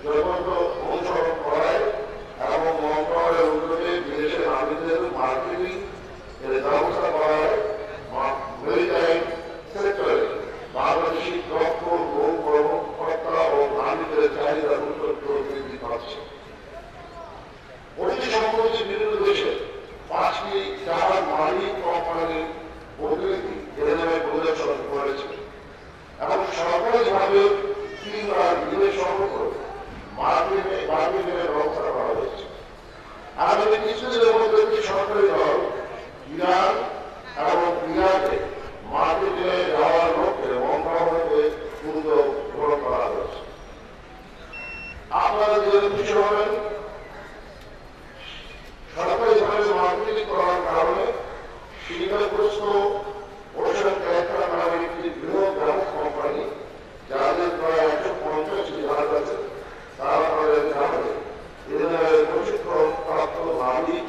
যথাযথ অনুসরণ করায় এবং মন্ত্রণালয়ের উদ্যোগে বিদেশের নারীদের মার্কেটিং এর ব্যবস্থা করায় মেরিটাইম সেক্টরে বাংলাদেশি দক্ষ বহু কর্মকর্তা ও নারীদের চাহিদা বৃদ্ধি পাচ্ছে। অতি সম্প্রতি বিভিন্ন দেশে 5টি জাহাজ মালিক কোম্পানির প্রতিনিধি জেনেভায় পরিদর্শন করেছে এবং সরকারিভাবে 3বার বিদেশ সফর করে মার্কেটিংয়ের ব্যবস্থা করা হয়েছে। আগামী কিছুদিনের মধ্যে একটি সরকারি দল ইরান এবং ইরাকে মার্কেটিংয়ে যাওয়ার লক্ষ্যে মন্ত্রণালয়কে উদ্যোগ গ্রহণ করা হয়েছে। আপনারা যে খুশি হবেন, সরকারিভাবে মার্কেটিং করার কারণে শিল্পগ্রস্ত ওশান ক্যারেক্টার নামে একটি বৃহৎ গ্রাহক কোম্পানি যাদের প্রায় 150টি জাহাজ আছে, তারা তাদের জাহাজে প্রশিক্ষণ প্রাপ্ত নাবিক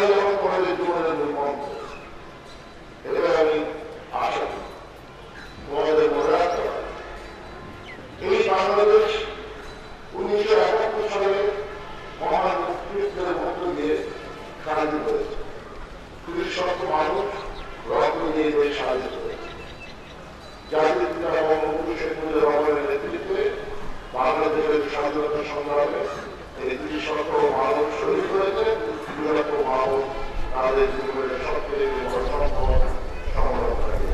তারাই যেমন কলেজের জীবনের মূল মন্ত্র। এটাই আমি আশা করি তোমাদের মনে রাখতে হবে। এই বাংলাদেশ 1971 সালে মহান মুক্তিযুদ্ধের মধ্য দিয়ে স্বাধীন হয়েছে। 30 মানুষ রক্ত দিয়ে দেশ স্বাধীন হয়েছে। জাতির পিতা বঙ্গবন্ধু শেখ মুজিবুর রহমানের নেতৃত্বে বাংলাদেশের স্বাধীনতা সংগ্রামে 30 মানুষ শহীদ হয়েছে। 2 লক্ষ মানুষ তাদের জীবনের সবচেয়ে বড় সম্পদ সংগ্রাম করেছে।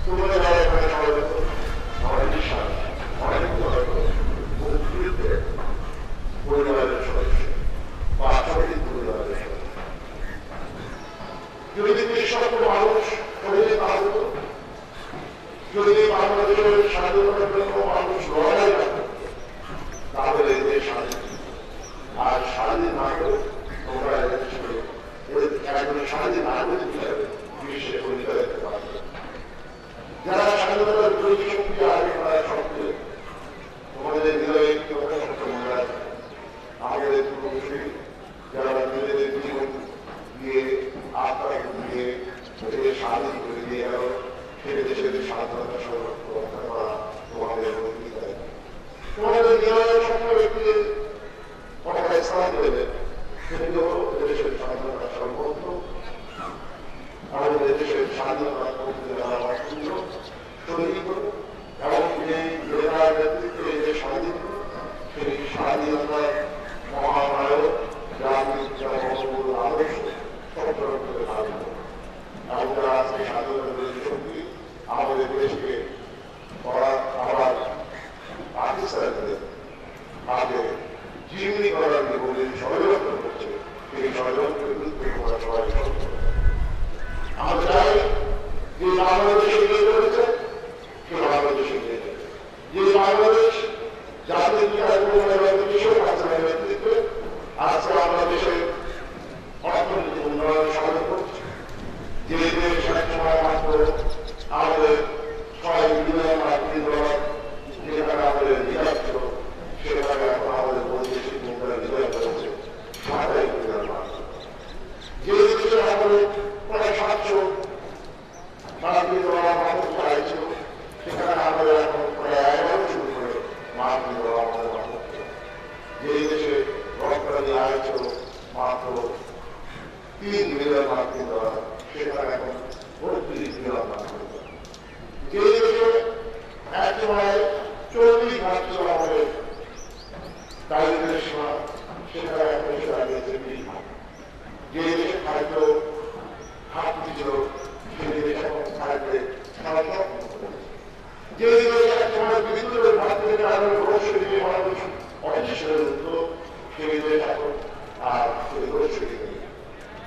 তোমরা যারা এখানে সমবেত আমার বিশ্বাস অনেক মুক্তিযুদ্ধের পরিবারের সদস্য বা শহীদ পরিবারের সদস্য। যদি 30 মানুষ শহীদ না হতো, যদি বাংলাদেশের স্বাধীনতার জন্য মানুষ লড়াই না করত, তাহলে এই দেশ স্বাধীন। আর স্বাধীন না করে তোমরা একজন স্বাধীন নাগরিক হিসাবে বিশ্বে পরিচয় দিতে পারবে। যারা স্বাধীনতার বিরোধী শক্তি আগে করার সত্ত্বেও তোমাদের হৃদয়ে একটি কথা সত্য মনে রাখবে, আমাদের পূর্বপুরুষই যারা নিজেদের জীবন দিয়ে আত্মাকে দিয়ে স্বাধীন করে দিয়ে গেল, সে দেশের স্বাধীনতা রক্ষা করা তোমাদের অধিকার। তোমাদের হৃদয়ের সত্য ব্যক্তির কথায় স্থান দেবে, সেটি হল দেশের স্বাধীনতা সর্বোচ্চ। আমাদের দেশের স্বাধীনতা করতে যারা অসুবিধ শহীদ এবং নেতার নেতৃত্বে যে স্বাধীন, সেই স্বাধীনতার মহানায়ক জাতির জনগণের আদর্শ সচল করে থাকবে। এবং যারা আজকে স্বাধীনতা বিরোধী শক্তি আমাদের দেশকে আবার পাকিস্তানের আগে জিম্মি করার বিপরীতে ষড়যন্ত্র করছে, সেই ষড়যন্ত্রের বিরুদ্ধে তোমরা সবাই সত্য। আমরা চাই যে বাংলাদেশ এগিয়ে চলেছে, সে বাংলাদেশ এগিয়ে যাবে। যে বাংলাদেশ জাতির কৃষক হাসিনার নেতৃত্বে আজকে আমরা দেশের অর্থনৈতিক উন্নয়ন সাধন করছি। যে দেশ এক সময় মাত্র আমাদের $6 বিলিয়ন $8 যেখানে আমাদের রিজার্ভ ছিল, সেখানে এখন আমাদের বৈদেশিক মুদ্রার রিজার্ভ হয়েছে $27 বিলিয়ন। যে দেশে আমাদের প্রায় $700 মানুষ আয় ছিল, সেখানে আমাদের এখন প্রায় 1100 করে মার্কিন ডলার আমাদের মানুষ। যে দেশে রপ্তানি আয় ছিল মাত্র $3 বিলিয়ন মার্কিন ডলার, সেখানে এখন $32 বিলিয়ন মার্কিন ডলার। যে দেশে এক সময় 40 ভাগ ছিল আমাদের দারিদ্রের সীমা, সেখানে এখন এসে দাঁড়িয়েছে 20 ভাগ। যে দেশে খাদ্য ঘাটতি ছিল, সেই দেশে এখন খাদ্যে যে দেশে এক সময় বিদ্যুতের ঘাটতির কারণে গ্রোসারি দিয়ে মানুষ অনিশ্চয় হতো, সেই দেশ এখন আর সেই গ্রোসারি নেই।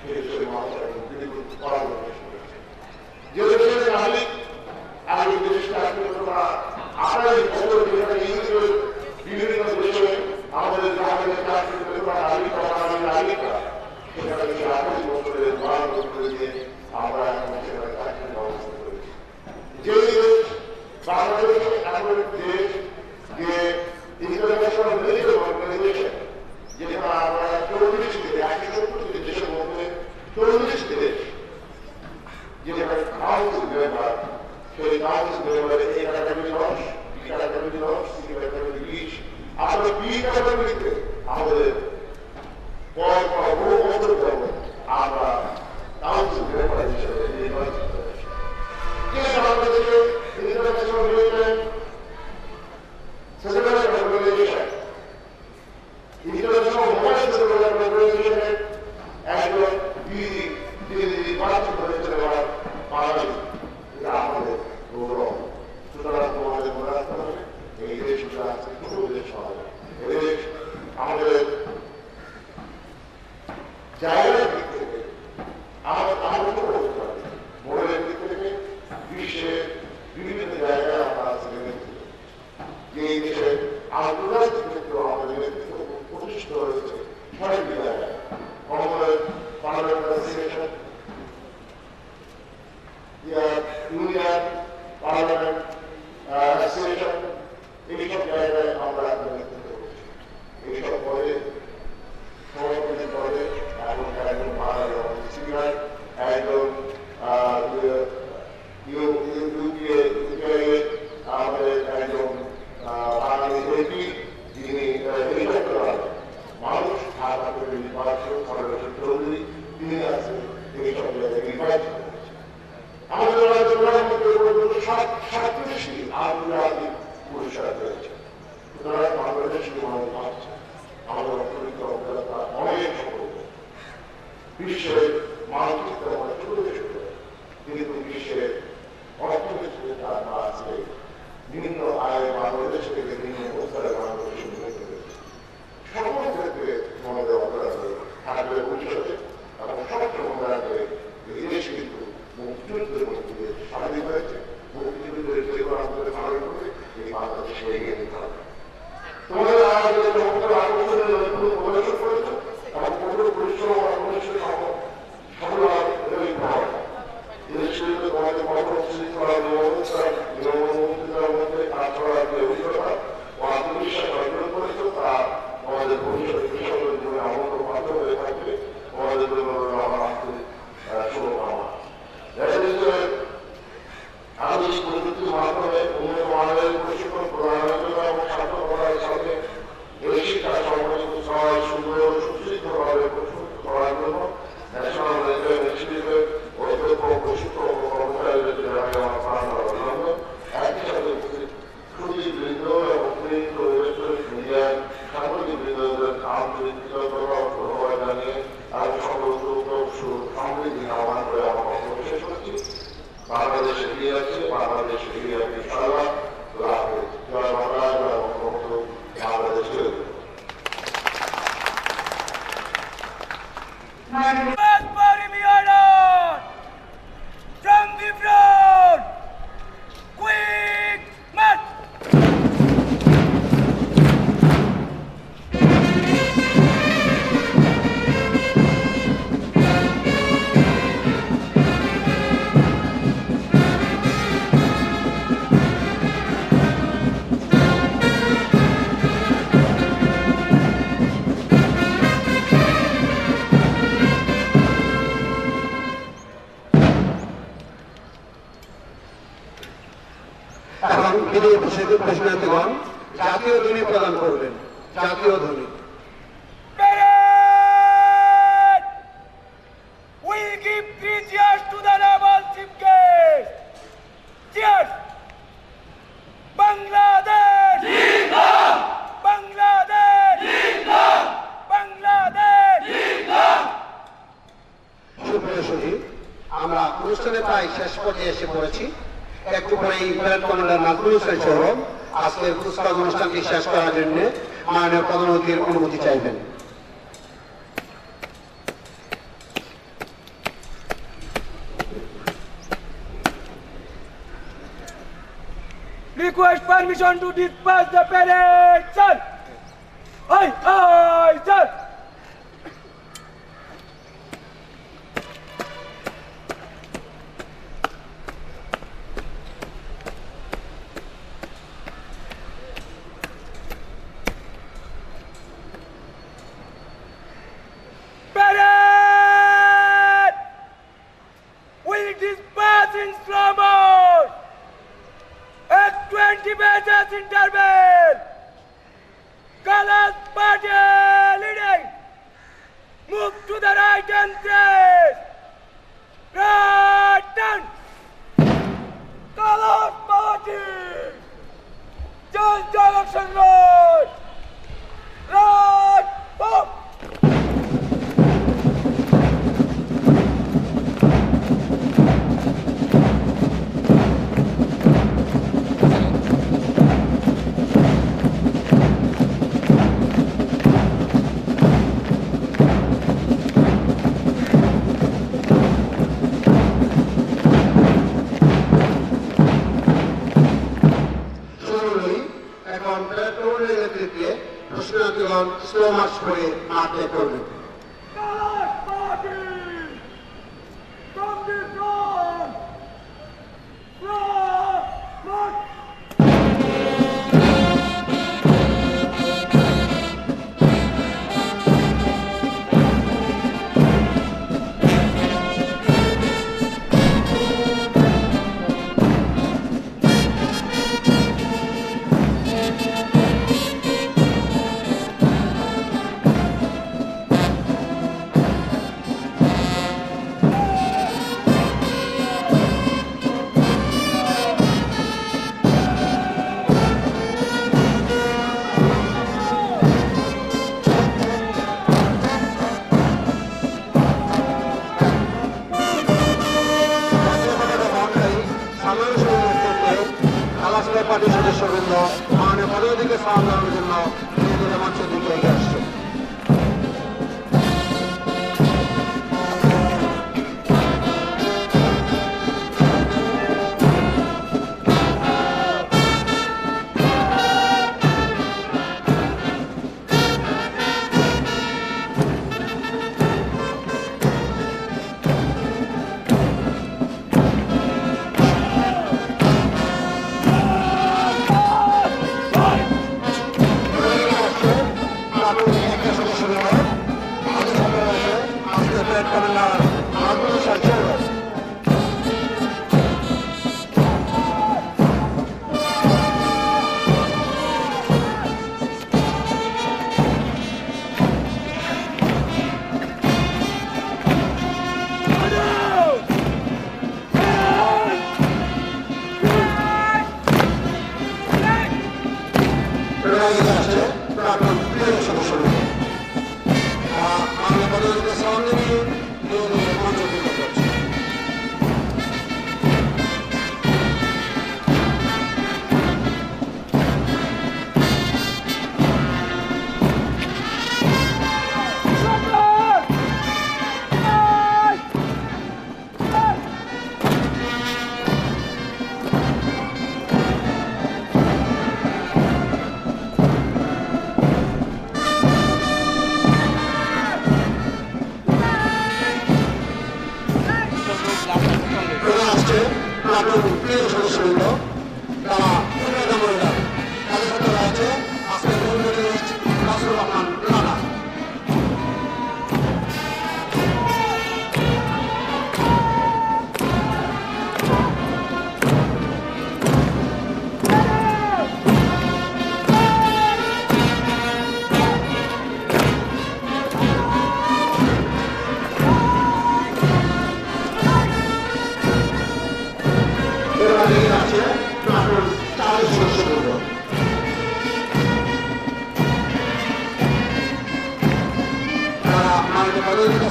সেই দেশের মানুষ এখন বিদ্যুৎ উৎপাদন করেছে। যে দেশের নাগরিক আগে দেশটা আপনার ইউরোপের বিভিন্ন দেশে আমাদের গ্রামের নাগরিকরা সেখানে 28 বছরের মান করে দিয়ে আমরা এখন সেখানে চাকরির ব্যবস্থা করেছি। যে দেশ বাংলাদেশ এমন দেশ যে ইন্টারন্যাশনাল মেডিকেল অর্গানাইজেশন, যেখানে আমরা 170 দেশের মধ্যে 40 দেশ যেখানে কাউন্সিল মেম্বার, সেই কাউন্সিল মেম্বারে A category 10, B category 10, C category 20, আসলে B ক্যাটাগরিতে আমাদের আমরা কাউন্সিল মেম্বার হিসেবে নির্বাচিত হয়েছি। যে বাংলাদেশে international medical settlement organisation, international mobile settlement অর্গানাইজেশনের একজন যিনি নির্বাচিত হয়েছেন বাঙালি, এটা আমাদের গৌরব। সুতরাং তোমাদের মনে রাখতে হবে, এই দেশগুলো আছে ছোট দেশ নয়, এদেশ আমাদের জায়গার দিক থেকে আমরা তো বলতে পারি, মনের দিক থেকে বিশ্বের বিভিন্ন জায়গায় আমরা আছি নেতৃত্ব। যে এই দেশে আন্তর্জাতিক ক্ষেত্রে আমাদের নেতৃত্ব প্রতিষ্ঠিত হয়েছে 6টি জায়গায়। কমনওয়েলথ পার্লামেন্ট অ্যাসোসিয়েশন, আছে তিনি সব জায়গায় নির্বাচিত হয়েছে। আমাদের রাজ্যের প্রধানমন্ত্রী পর্যন্ত 37টি আন্তর্জাতিক পুরস্কার পেয়েছে। সুতরাং বাংলাদেশকে মানুষ ভাবছে আমাদের অর্থনৈতিক অবদানতা অনেক সফল, বিশ্বের মানচিত্র আমরা ছোট দেশ কিন্তু বিশ্বের অর্থনীতিতে তারা আজকে নিম্ন আয় বাংলাদেশ থেকে নিম্ন অবস্থায় বাংলাদেশে নিয়ে চলেছে। সকল ক্ষেত্রে আমাদের অবদান থাকবে ভবিষ্যতে এবং সবচেয়ে মনে রাখবে এই দেশ কিন্তু মুক্তিযুদ্ধের মধ্যে দিয়ে স্বাধীন হয়েছে। মুক্তিযুদ্ধের চেতনা করে পালন করে এই বাংলাদেশকে এগিয়ে নিতে হবে। তোমাদের আমাদের চমৎকার আকর্ষণীয় প্রদর্শন করেছে এবং কঠোর পরিশ্রম আকর্ষণের সফল পাওয়া তোমাদের কর্মসূচি করার নিয়মতার মধ্যে কাজ করার যে অভিজ্ঞতা ও আত্মবিশ্বাস অর্জন করেছে তা আমাদের ভবিষ্যৎ কৃষকের জন্য আমন্ত্র প্রাপ্ত হয়ে থাকবে। আমাদের জন্য আমার আন্তরিক শুভকামনা। আধুনিক প্রযুক্তির মাধ্যমে উন্নত মানের প্রশিক্ষণ প্রদানের জন্য এবং ছাত্র করার সাথে এই শিক্ষা সম্পর্কিত সবাই সুন্দর সুশৃঙ্খলভাবে করার জন্য ন্যাশনাল রেলওয়ে ইনস্টিটিউটে অধ্যক্ষ প্রশিক্ষক ও কর্মচারীদের জন্য আমার প্রার্থনা অভিনন্দন। একই সাথে সুদীবৃন্দ এবং প্রিন্ট ও ইলেকট্রনিক মিডিয়া সাংবাদিক বৃন্দদের আন্তরিক কৃতজ্ঞতা ও ধন্যবাদ জানিয়ে আমি সকল উদ্যোগ সমৃদ্ধি আহ্বান করে আমার বক্তব্য শেষ করছি। বাংলাদেশ এগিয়ে যাচ্ছে, বাংলাদেশ এগিয়ে যাচ্ছে ইনশাআল্লাহ। জয় বাংলা, জয় বঙ্গবন্ধু, বাংলাদেশ চলে যাবে। From the front, quick march! এখন বিদায়ী প্রশিক্ষণার্থীগণ জাতীয় ধ্বনি প্রদান করবেন। জাতীয় ধ্বনি। Parade! We give 3 cheers to the naval chief guest. Cheers! Bangladesh! Zindabad! Bangladesh! Zindabad! Bangladesh! Zindabad! সুপ্রিয় সুধী, আমরা অনুষ্ঠানে প্রায় শেষ পর্যায়ে এসে পড়েছি। একটু পরে ইংল্যান্ড কমান্ডার নাজমুল হোসেন সৌরভ আজকের পুরস্কার অনুষ্ঠানটি শেষ করার জন্য মাননীয় প্রধানমন্ত্রীর অনুমতি চাইবেন। Request permission to dispatch the parade, sir. Aye, aye, sir. Parade! Will dispatch in slow mode. At 20 meters interval. Colors party leading. Move to the right and trace. Right turn. Colors party. Just direction right. Right. Move. এখন পেট্রোলের নেতৃত্বে প্রশিক্ষণার্থীগণ slow March করে মাঠ ত্যাগ করবেন। Colors party. From the front. Front. Front. সকল পার্টির সদস্যবৃন্দ মাননীয় প্রধানমন্ত্রীকে সালাম জানানোর জন্য নিজেদের মঞ্চের দিকে এগিয়ে আসছে। প্রিয় সদস্যবৃন্দ, তারা মহিলা তাদের সাথে রয়েছে আজকের নাসরুল রহমান রানা।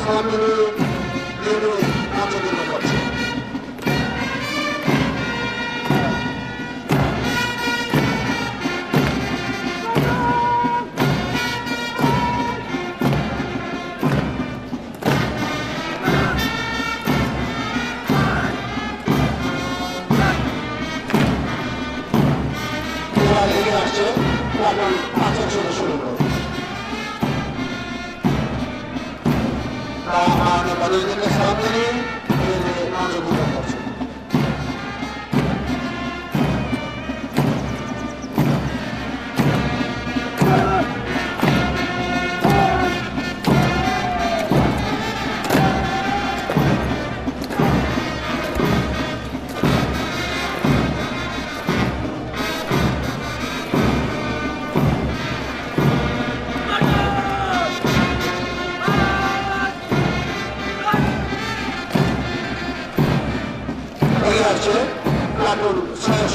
সালাম জানিয়ে মঞ্চে করছে। আসছে এখন 5 সদস্য পদবীকে সালাম জানিয়ে মঞ্চে করছে।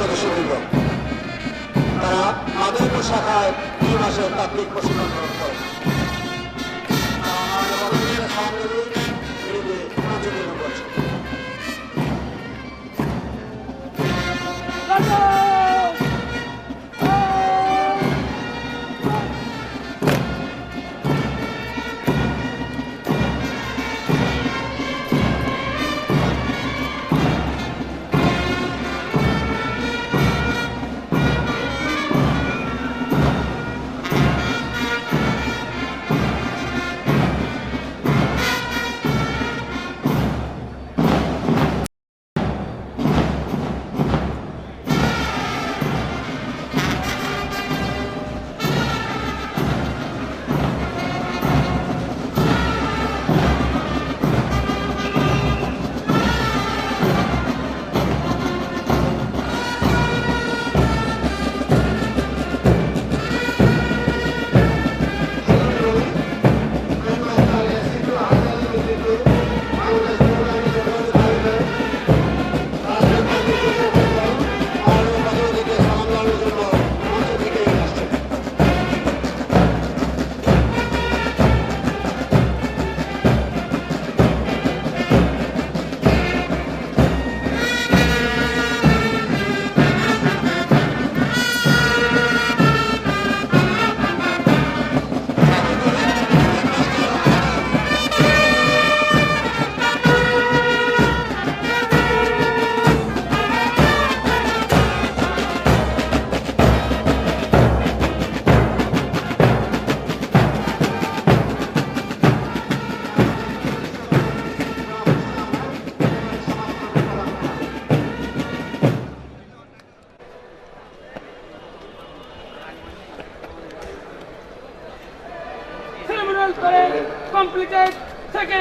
সদস্যবৃন্দ তারা মাদারীপুর শাখায় 2 মাসের তাত্ত্বিক প্রশিক্ষণ গ্রহণ করে।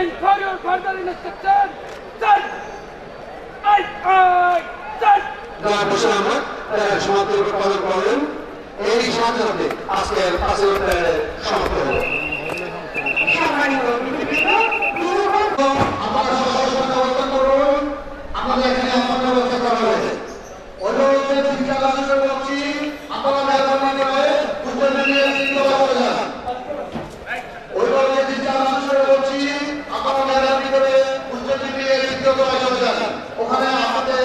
waiting for your further instruction. Sir! Aye, sir! জনাব বশির আহমেদ সমাপ্তি উৎপাদন করলেন। এরই সাথে সাথে আজকের পাঁচের সমাপ্ত হল। সম্মানিত অতিথিবৃন্দ, আমরা সবাই ব্যবস্থা করুন। আমাদের এখানে আমার ব্যবস্থা করা হয়েছে। অনুরোধে শিক্ষা লাভের বলছি, আপনারা মেহরবানি করে উপরে নিয়ে চিন্তা করে যান। অনুরোধে শিক্ষা লাভের বলছি, আপনারা মেহরবানি করে উপরে নিয়ে চিন্তা করে যান। ওখানে আমাদের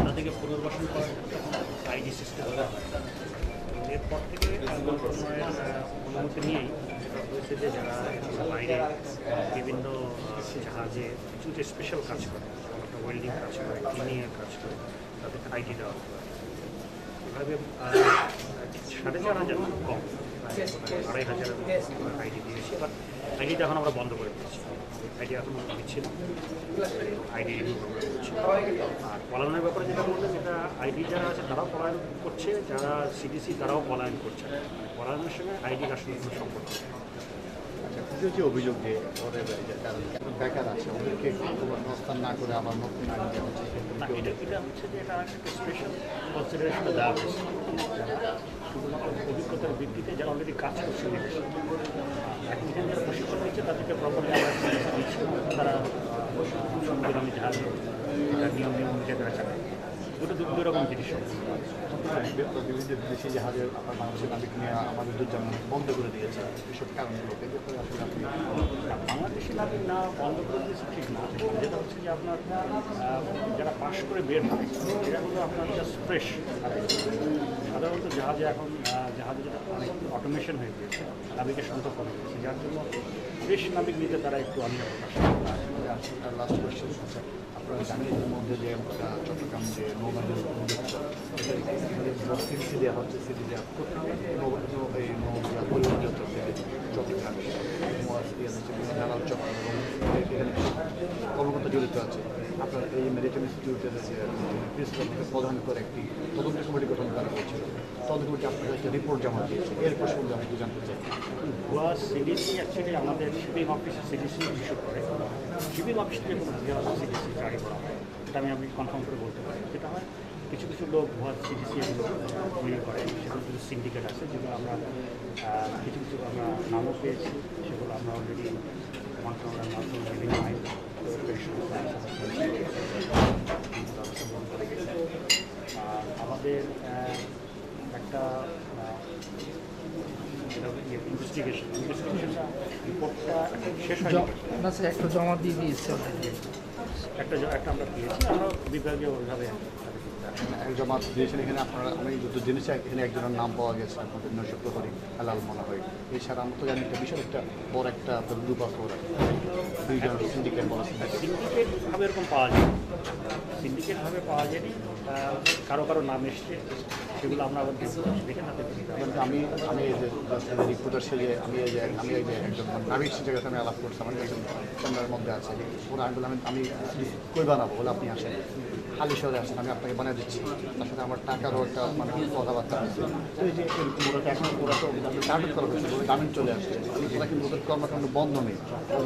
তাদেরকে পুনর্বাসন করার আইডি সিস্টেম করা হয়। এরপর থেকে অনুমতি নিয়েই হয়েছে যে যারা বাইরে বিভিন্ন জাহাজে কিছু স্পেশাল কাজ করে, একটা ওয়েল্ডিং কাজ করে, ক্লিনিংয়ের কাজ করে, তাদেরকে আইডি দেওয়া হয়। এভাবে 4,500 কম, 2,500 আইডি দিয়েছি। বাট আইডিটা এখন আমরা বন্ধ করে দিয়েছি। আইডি এখন দিচ্ছি না, আইডি রিনিউ করছি। আর পলায়নের ব্যাপারে যেটা বললেন, যেটা আইডি যারা আছে তারাও পলায়ন করছে, যারা সিডিসি তারাও পলায়ন করছে। পলায়নের সঙ্গে আইডির আসলে কোনো সম্পর্ক নেই। তৃতীয় যে অভিযোগ যে ওদের যারা বেকার আছে ওদেরকে সংস্থান না করে আমার নতুন আইন দেওয়া হচ্ছে, না, এটা হচ্ছে যে এটা একটা স্পেশাল কনসিডারেশনে দেওয়া হয়েছে। যারা শুধুমাত্র অভিজ্ঞতার ভিত্তিতে যারা অলরেডি কাজ করছে বিদেশে, এখন এখানে যারা প্রশিক্ষণ নিচ্ছে তাদেরকে প্রপারলি আমরা দিচ্ছি। তারা সংবিধানী জাহাজ নিয়ম অনুযায়ী তারা চালায়। দুই রকম জিনিস। বিভিন্ন বিদেশি জাহাজের আপনার বাংলাদেশের নাবিক নিয়ে আমাদের দুর্যাতন বন্ধ করে দিয়েছে, এসব কারণগুলোকে আসলে আপনি বাংলাদেশি নাবিক না বন্ধ করে দিয়েছে ঠিক না। যেটা হচ্ছে যে আপনার যারা পাশ করে বের হয় এটা হলো আপনার জাস্ট ফ্রেশ। সাধারণত জাহাজে এখন জাহাজে যেটা অনেক অটোমেশন হয়ে গিয়েছে, নাবিকের সংখ্যা কমে গেছে, যার জন্য ফ্রেশ নাবিক নিতে তারা একটু অনীহা প্রকাশ করে। লাস্ট কোয়েশ্চেন হচ্ছে আপনারা জানেন এর মধ্যে যে চট্টগ্রাম যে নৌবাহিনীর সিডিসি দেওয়া হচ্ছে, সিডি দেওয়া এই নৌকা পরিবহন চট্টগ্রাম নানাল চক্র এবং এখানে কর্মকর্তা জড়িত আছে। আপনার এই মেরিটাইম ইনস্টিটিউটের যে প্রিন্সিপালকে প্রধান করে একটি তদন্ত কমিটি গঠন করা হয়েছিল, তদন্ত কমিটি আপনার একটা রিপোর্ট জমা দিয়েছে, এর প্রসঙ্গে আমি একটু জানতে চাই। গোয়া সিডিসি অ্যাকচুয়ালি আমাদের শিপিং অফিসে সিডিসি ইস্যু করে, শিপিং অফিস থেকে কোনো সিডিসি জারি করা হয়, এটা আমি কনফার্ম করে বলতে পারি। যেটা হয় কিছু কিছু লোক গোয়া সিডিসি এগুলো তৈরি করে, সেগুলো কিছু সিন্ডিকেট আছে যেগুলো আমরা কিছু কিছু আমরা নামও পেয়েছি, সেগুলো আমরা অলরেডি মন্ত্রণালয়ের মাধ্যমে বিভিন্ন আইন আমাদের একটা ইনভেস্টিগেশনটা রিপোর্টটা শেষ হয় একটা জমা দিয়ে দিয়েছে, একটা আমরা পেয়েছি, আমরা বিভাগীয় ওইভাবে জমাত দিয়েছেন এখানে আপনারা, আমি যত জেনেছি এখানে একজনের নাম পাওয়া গেছে আপনাদের নৈশ প্রহরী হেলাল মনে হয়। এছাড়া আমরা তো জানি একটা বিশাল একটা বড় একটা আপনার গ্রুপ আছে ওরা, দুইজন সিন্ডিকেট বলা সিন্ডিকেটভাবে এরকম পাওয়া যায়, সিন্ডিকেটভাবে পাওয়া যায়নি। কারো কারো নাম এসছে, সেগুলো আমরা আবার দেখে না দেখি। আমি আমি এই যে রিপোর্টার সে যে আমি এই যে একজন নাবিক সে জায়গাতে আমি আলাপ করছি, আমার একজন ক্যামেরার মধ্যে আছে, ওরা আমি বললাম আমি কই বানাবো বলে আপনি আসেন হালি শহরে আসেন, আমি আপনাকে বানিয়ে দিচ্ছি। তার সাথে আমার টাকারও একটা মানে কথাবার্তা আছে। তো এই যে ওরা এখন ওরা তো টার্গেট করা হয়েছে, ওরা গ্রামীণ চলে আসছে, ওরা কিন্তু ওদের কর্মকাণ্ড বন্ধ নেই।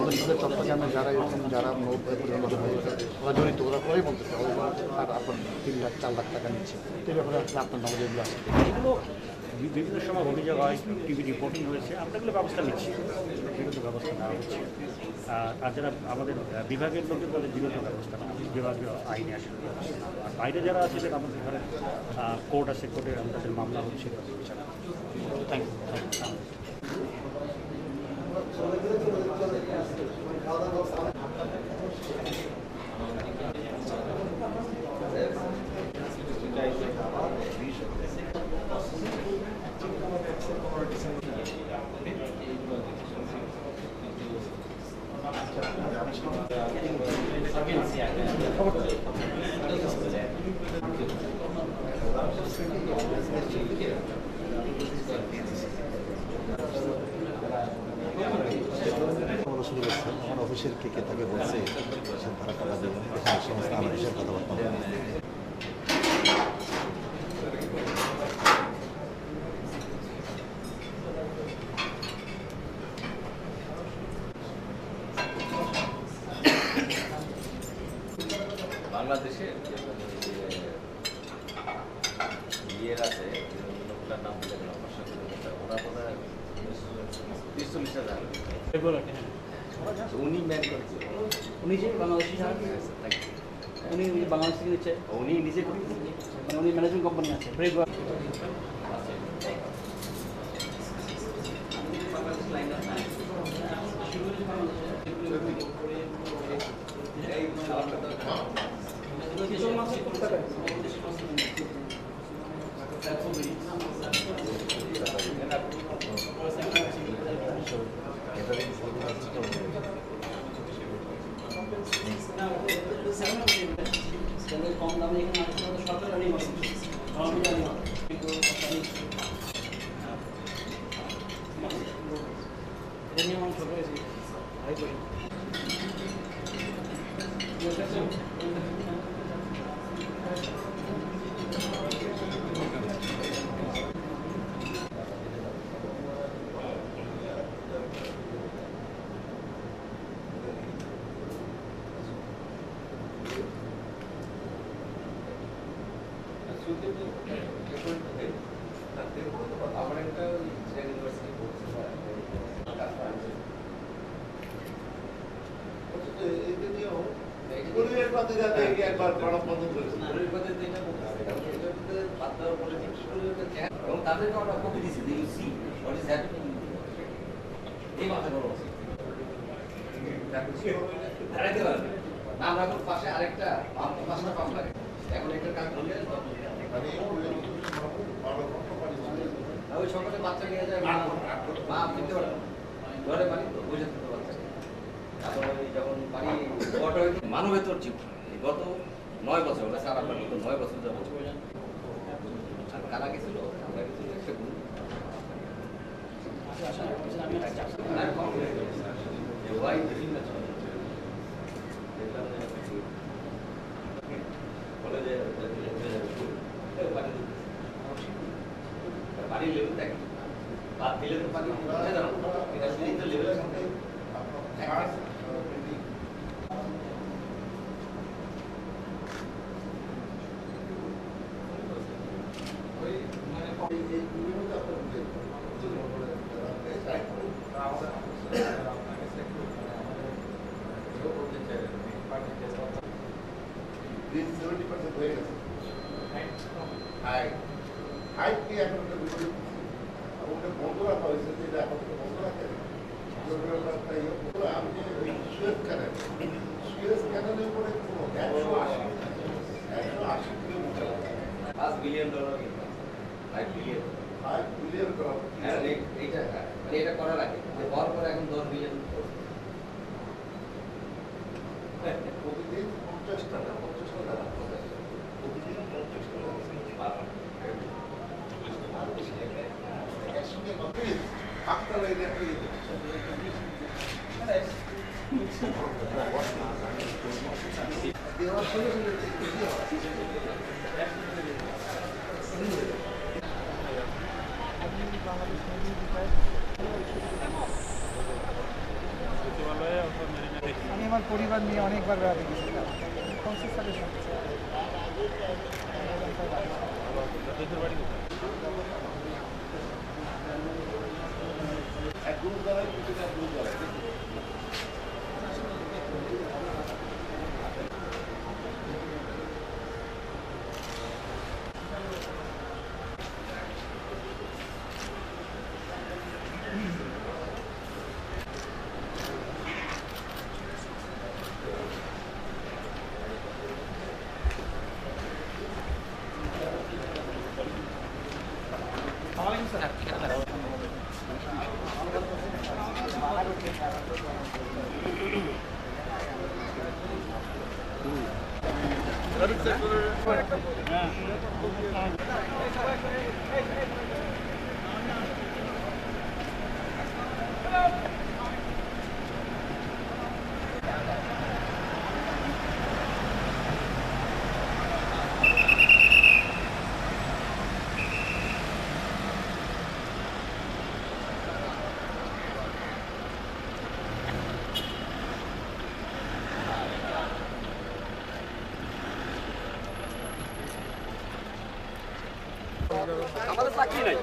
ওদের সাথে চট্টগ্রামে যারা এরকম যারা ওরা জড়িত, ওরা পরেই বলতেছে আর আপনার 3 লাখ 4 লাখ টাকা নিচ্ছে। এই ব্যাপারে আসলে আপনার নামে যেগুলো আছে এগুলো বিভিন্ন সময় অভিযোগ হয়, টিভি রিপোর্টিং হয়েছে, আমরা এগুলো ব্যবস্থা নিচ্ছি, বিরুদ্ধে ব্যবস্থা নেওয়া হচ্ছে। আর যারা আমাদের বিভাগের লোকের তাদের বিরুদ্ধে ব্যবস্থা নেওয়া হচ্ছে, বিভাগীয় আইনে আসলে ব্যবস্থা নেওয়া হবে। আর বাইরে যারা আছে যেটা আমাদের এখানে কোর্ট আছে, কোর্টে তাদের মামলা হচ্ছে বিচার। Thank you. শুরু করছে আমার অফিসের কে তাকে বলছে সে ভাড়া টাকা দেবেন, এখানে সমস্ত আমার হিসেবে কথাবার্তা হবে। বাংলাদেশে ইয়ের আছে লোকটার নাম বলে গেলাম, ওরা বোধ হয় 43,000 উনি ম্যান করছে, উনি যে বাংলাদেশি উনি বাংলাদেশ থেকে নিচ্ছে, উনি নিজে মানে উনি ম্যানেজমেন্ট কোম্পানি আছে। কম দামে এখানে সরকারি আমার ছোট হয়েছে ভাই করি আমার একটা ইউনিভার্সিটি এবং তাদেরকে আমরা কপি দিচ্ছি, এই মাথা বড় আমরা এখন পাশে আরেকটা 5টা পাম্প লাগে, এখন একটা কাজ করলে ওই সকালে বাচ্চা নিয়ে যায়, মা দিতে পারে ঘরে পানি তো বুঝে দিতে বাচ্চা। তারপর যখন পানি মানবেতর জীবন গত 9 বছর, ওটা সারা পানি 9 বছর যাবো কারা গেছিল, আমরা গেছিল একটা গ্রুপ পানির লেভেল থাকে, বাদ দিলে তো পানি এটা সমুদ্রের লেভেলের সাথে বন্ধ রাখা হয়েছে, যেটা এখন বন্ধ রাখে আমি যে সুয়েজ ক্যানেলের উপরে 180 কিলোমিটার আমি আমার পরিবার নিয়ে অনেকবার বেড়াতে গেছিলাম কনসেপ্ট সাথে আমাদের চাকরি নাই